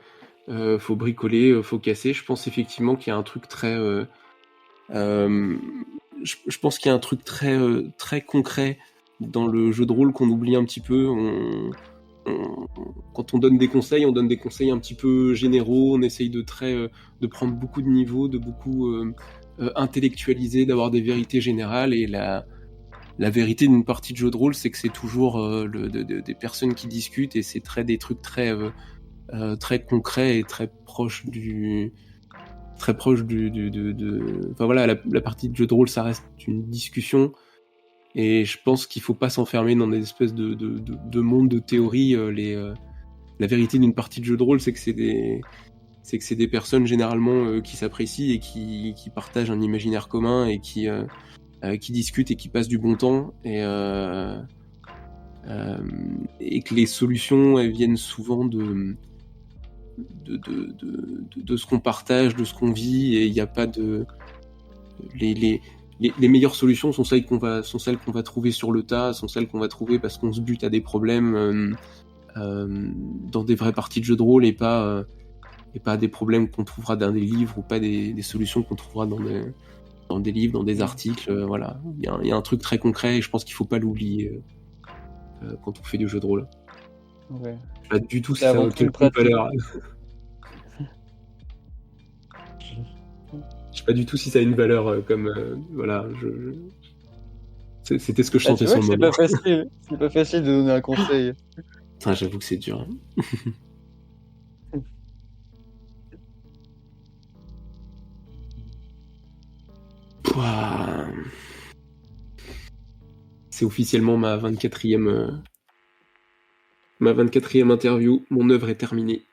bricoler, faut casser. Je pense effectivement qu'il y a un truc très... je pense qu'il y a un truc très, très concret dans le jeu de rôle qu'on oublie un petit peu. Quand on donne des conseils, on donne des conseils un petit peu généraux. On essaye de prendre beaucoup de niveaux, de beaucoup intellectualiser, d'avoir des vérités générales. Et la vérité d'une partie de jeu de rôle, c'est que c'est toujours des personnes qui discutent, et c'est des trucs très concrets et très proches enfin voilà, la partie de jeu de rôle, ça reste une discussion, et je pense qu'il faut pas s'enfermer dans des espèces de mondes de théorie. La vérité d'une partie de jeu de rôle, c'est que c'est des personnes généralement qui s'apprécient et qui partagent un imaginaire commun, et qui discutent et qui passent du bon temps, et que les solutions, elles viennent souvent de ce qu'on partage, de ce qu'on vit, et il n'y a pas de... Les meilleures solutions sont celles qu'on va trouver sur le tas, sont celles qu'on va trouver parce qu'on se bute à des problèmes dans des vraies parties de jeux de rôle, et pas et pas des problèmes qu'on trouvera dans des livres ou pas des solutions qu'on trouvera dans des livres, dans des articles. Voilà, il y a un truc très concret et je pense qu'il faut pas l'oublier quand on fait du jeu de rôle.
Ouais.
Pas du tout si
C'est
ça
avant
a
tout une
quelconque
pratique.
valeur. Je sais pas du tout si ça a une valeur comme voilà. C'était ce que je
Ah, tu
sentais
vois
sur
que
le moment.
c'est pas facile de donner un conseil.
Putain, j'avoue que c'est dur. Hein. Pouah. C'est officiellement ma 24e interview. Mon œuvre est terminée.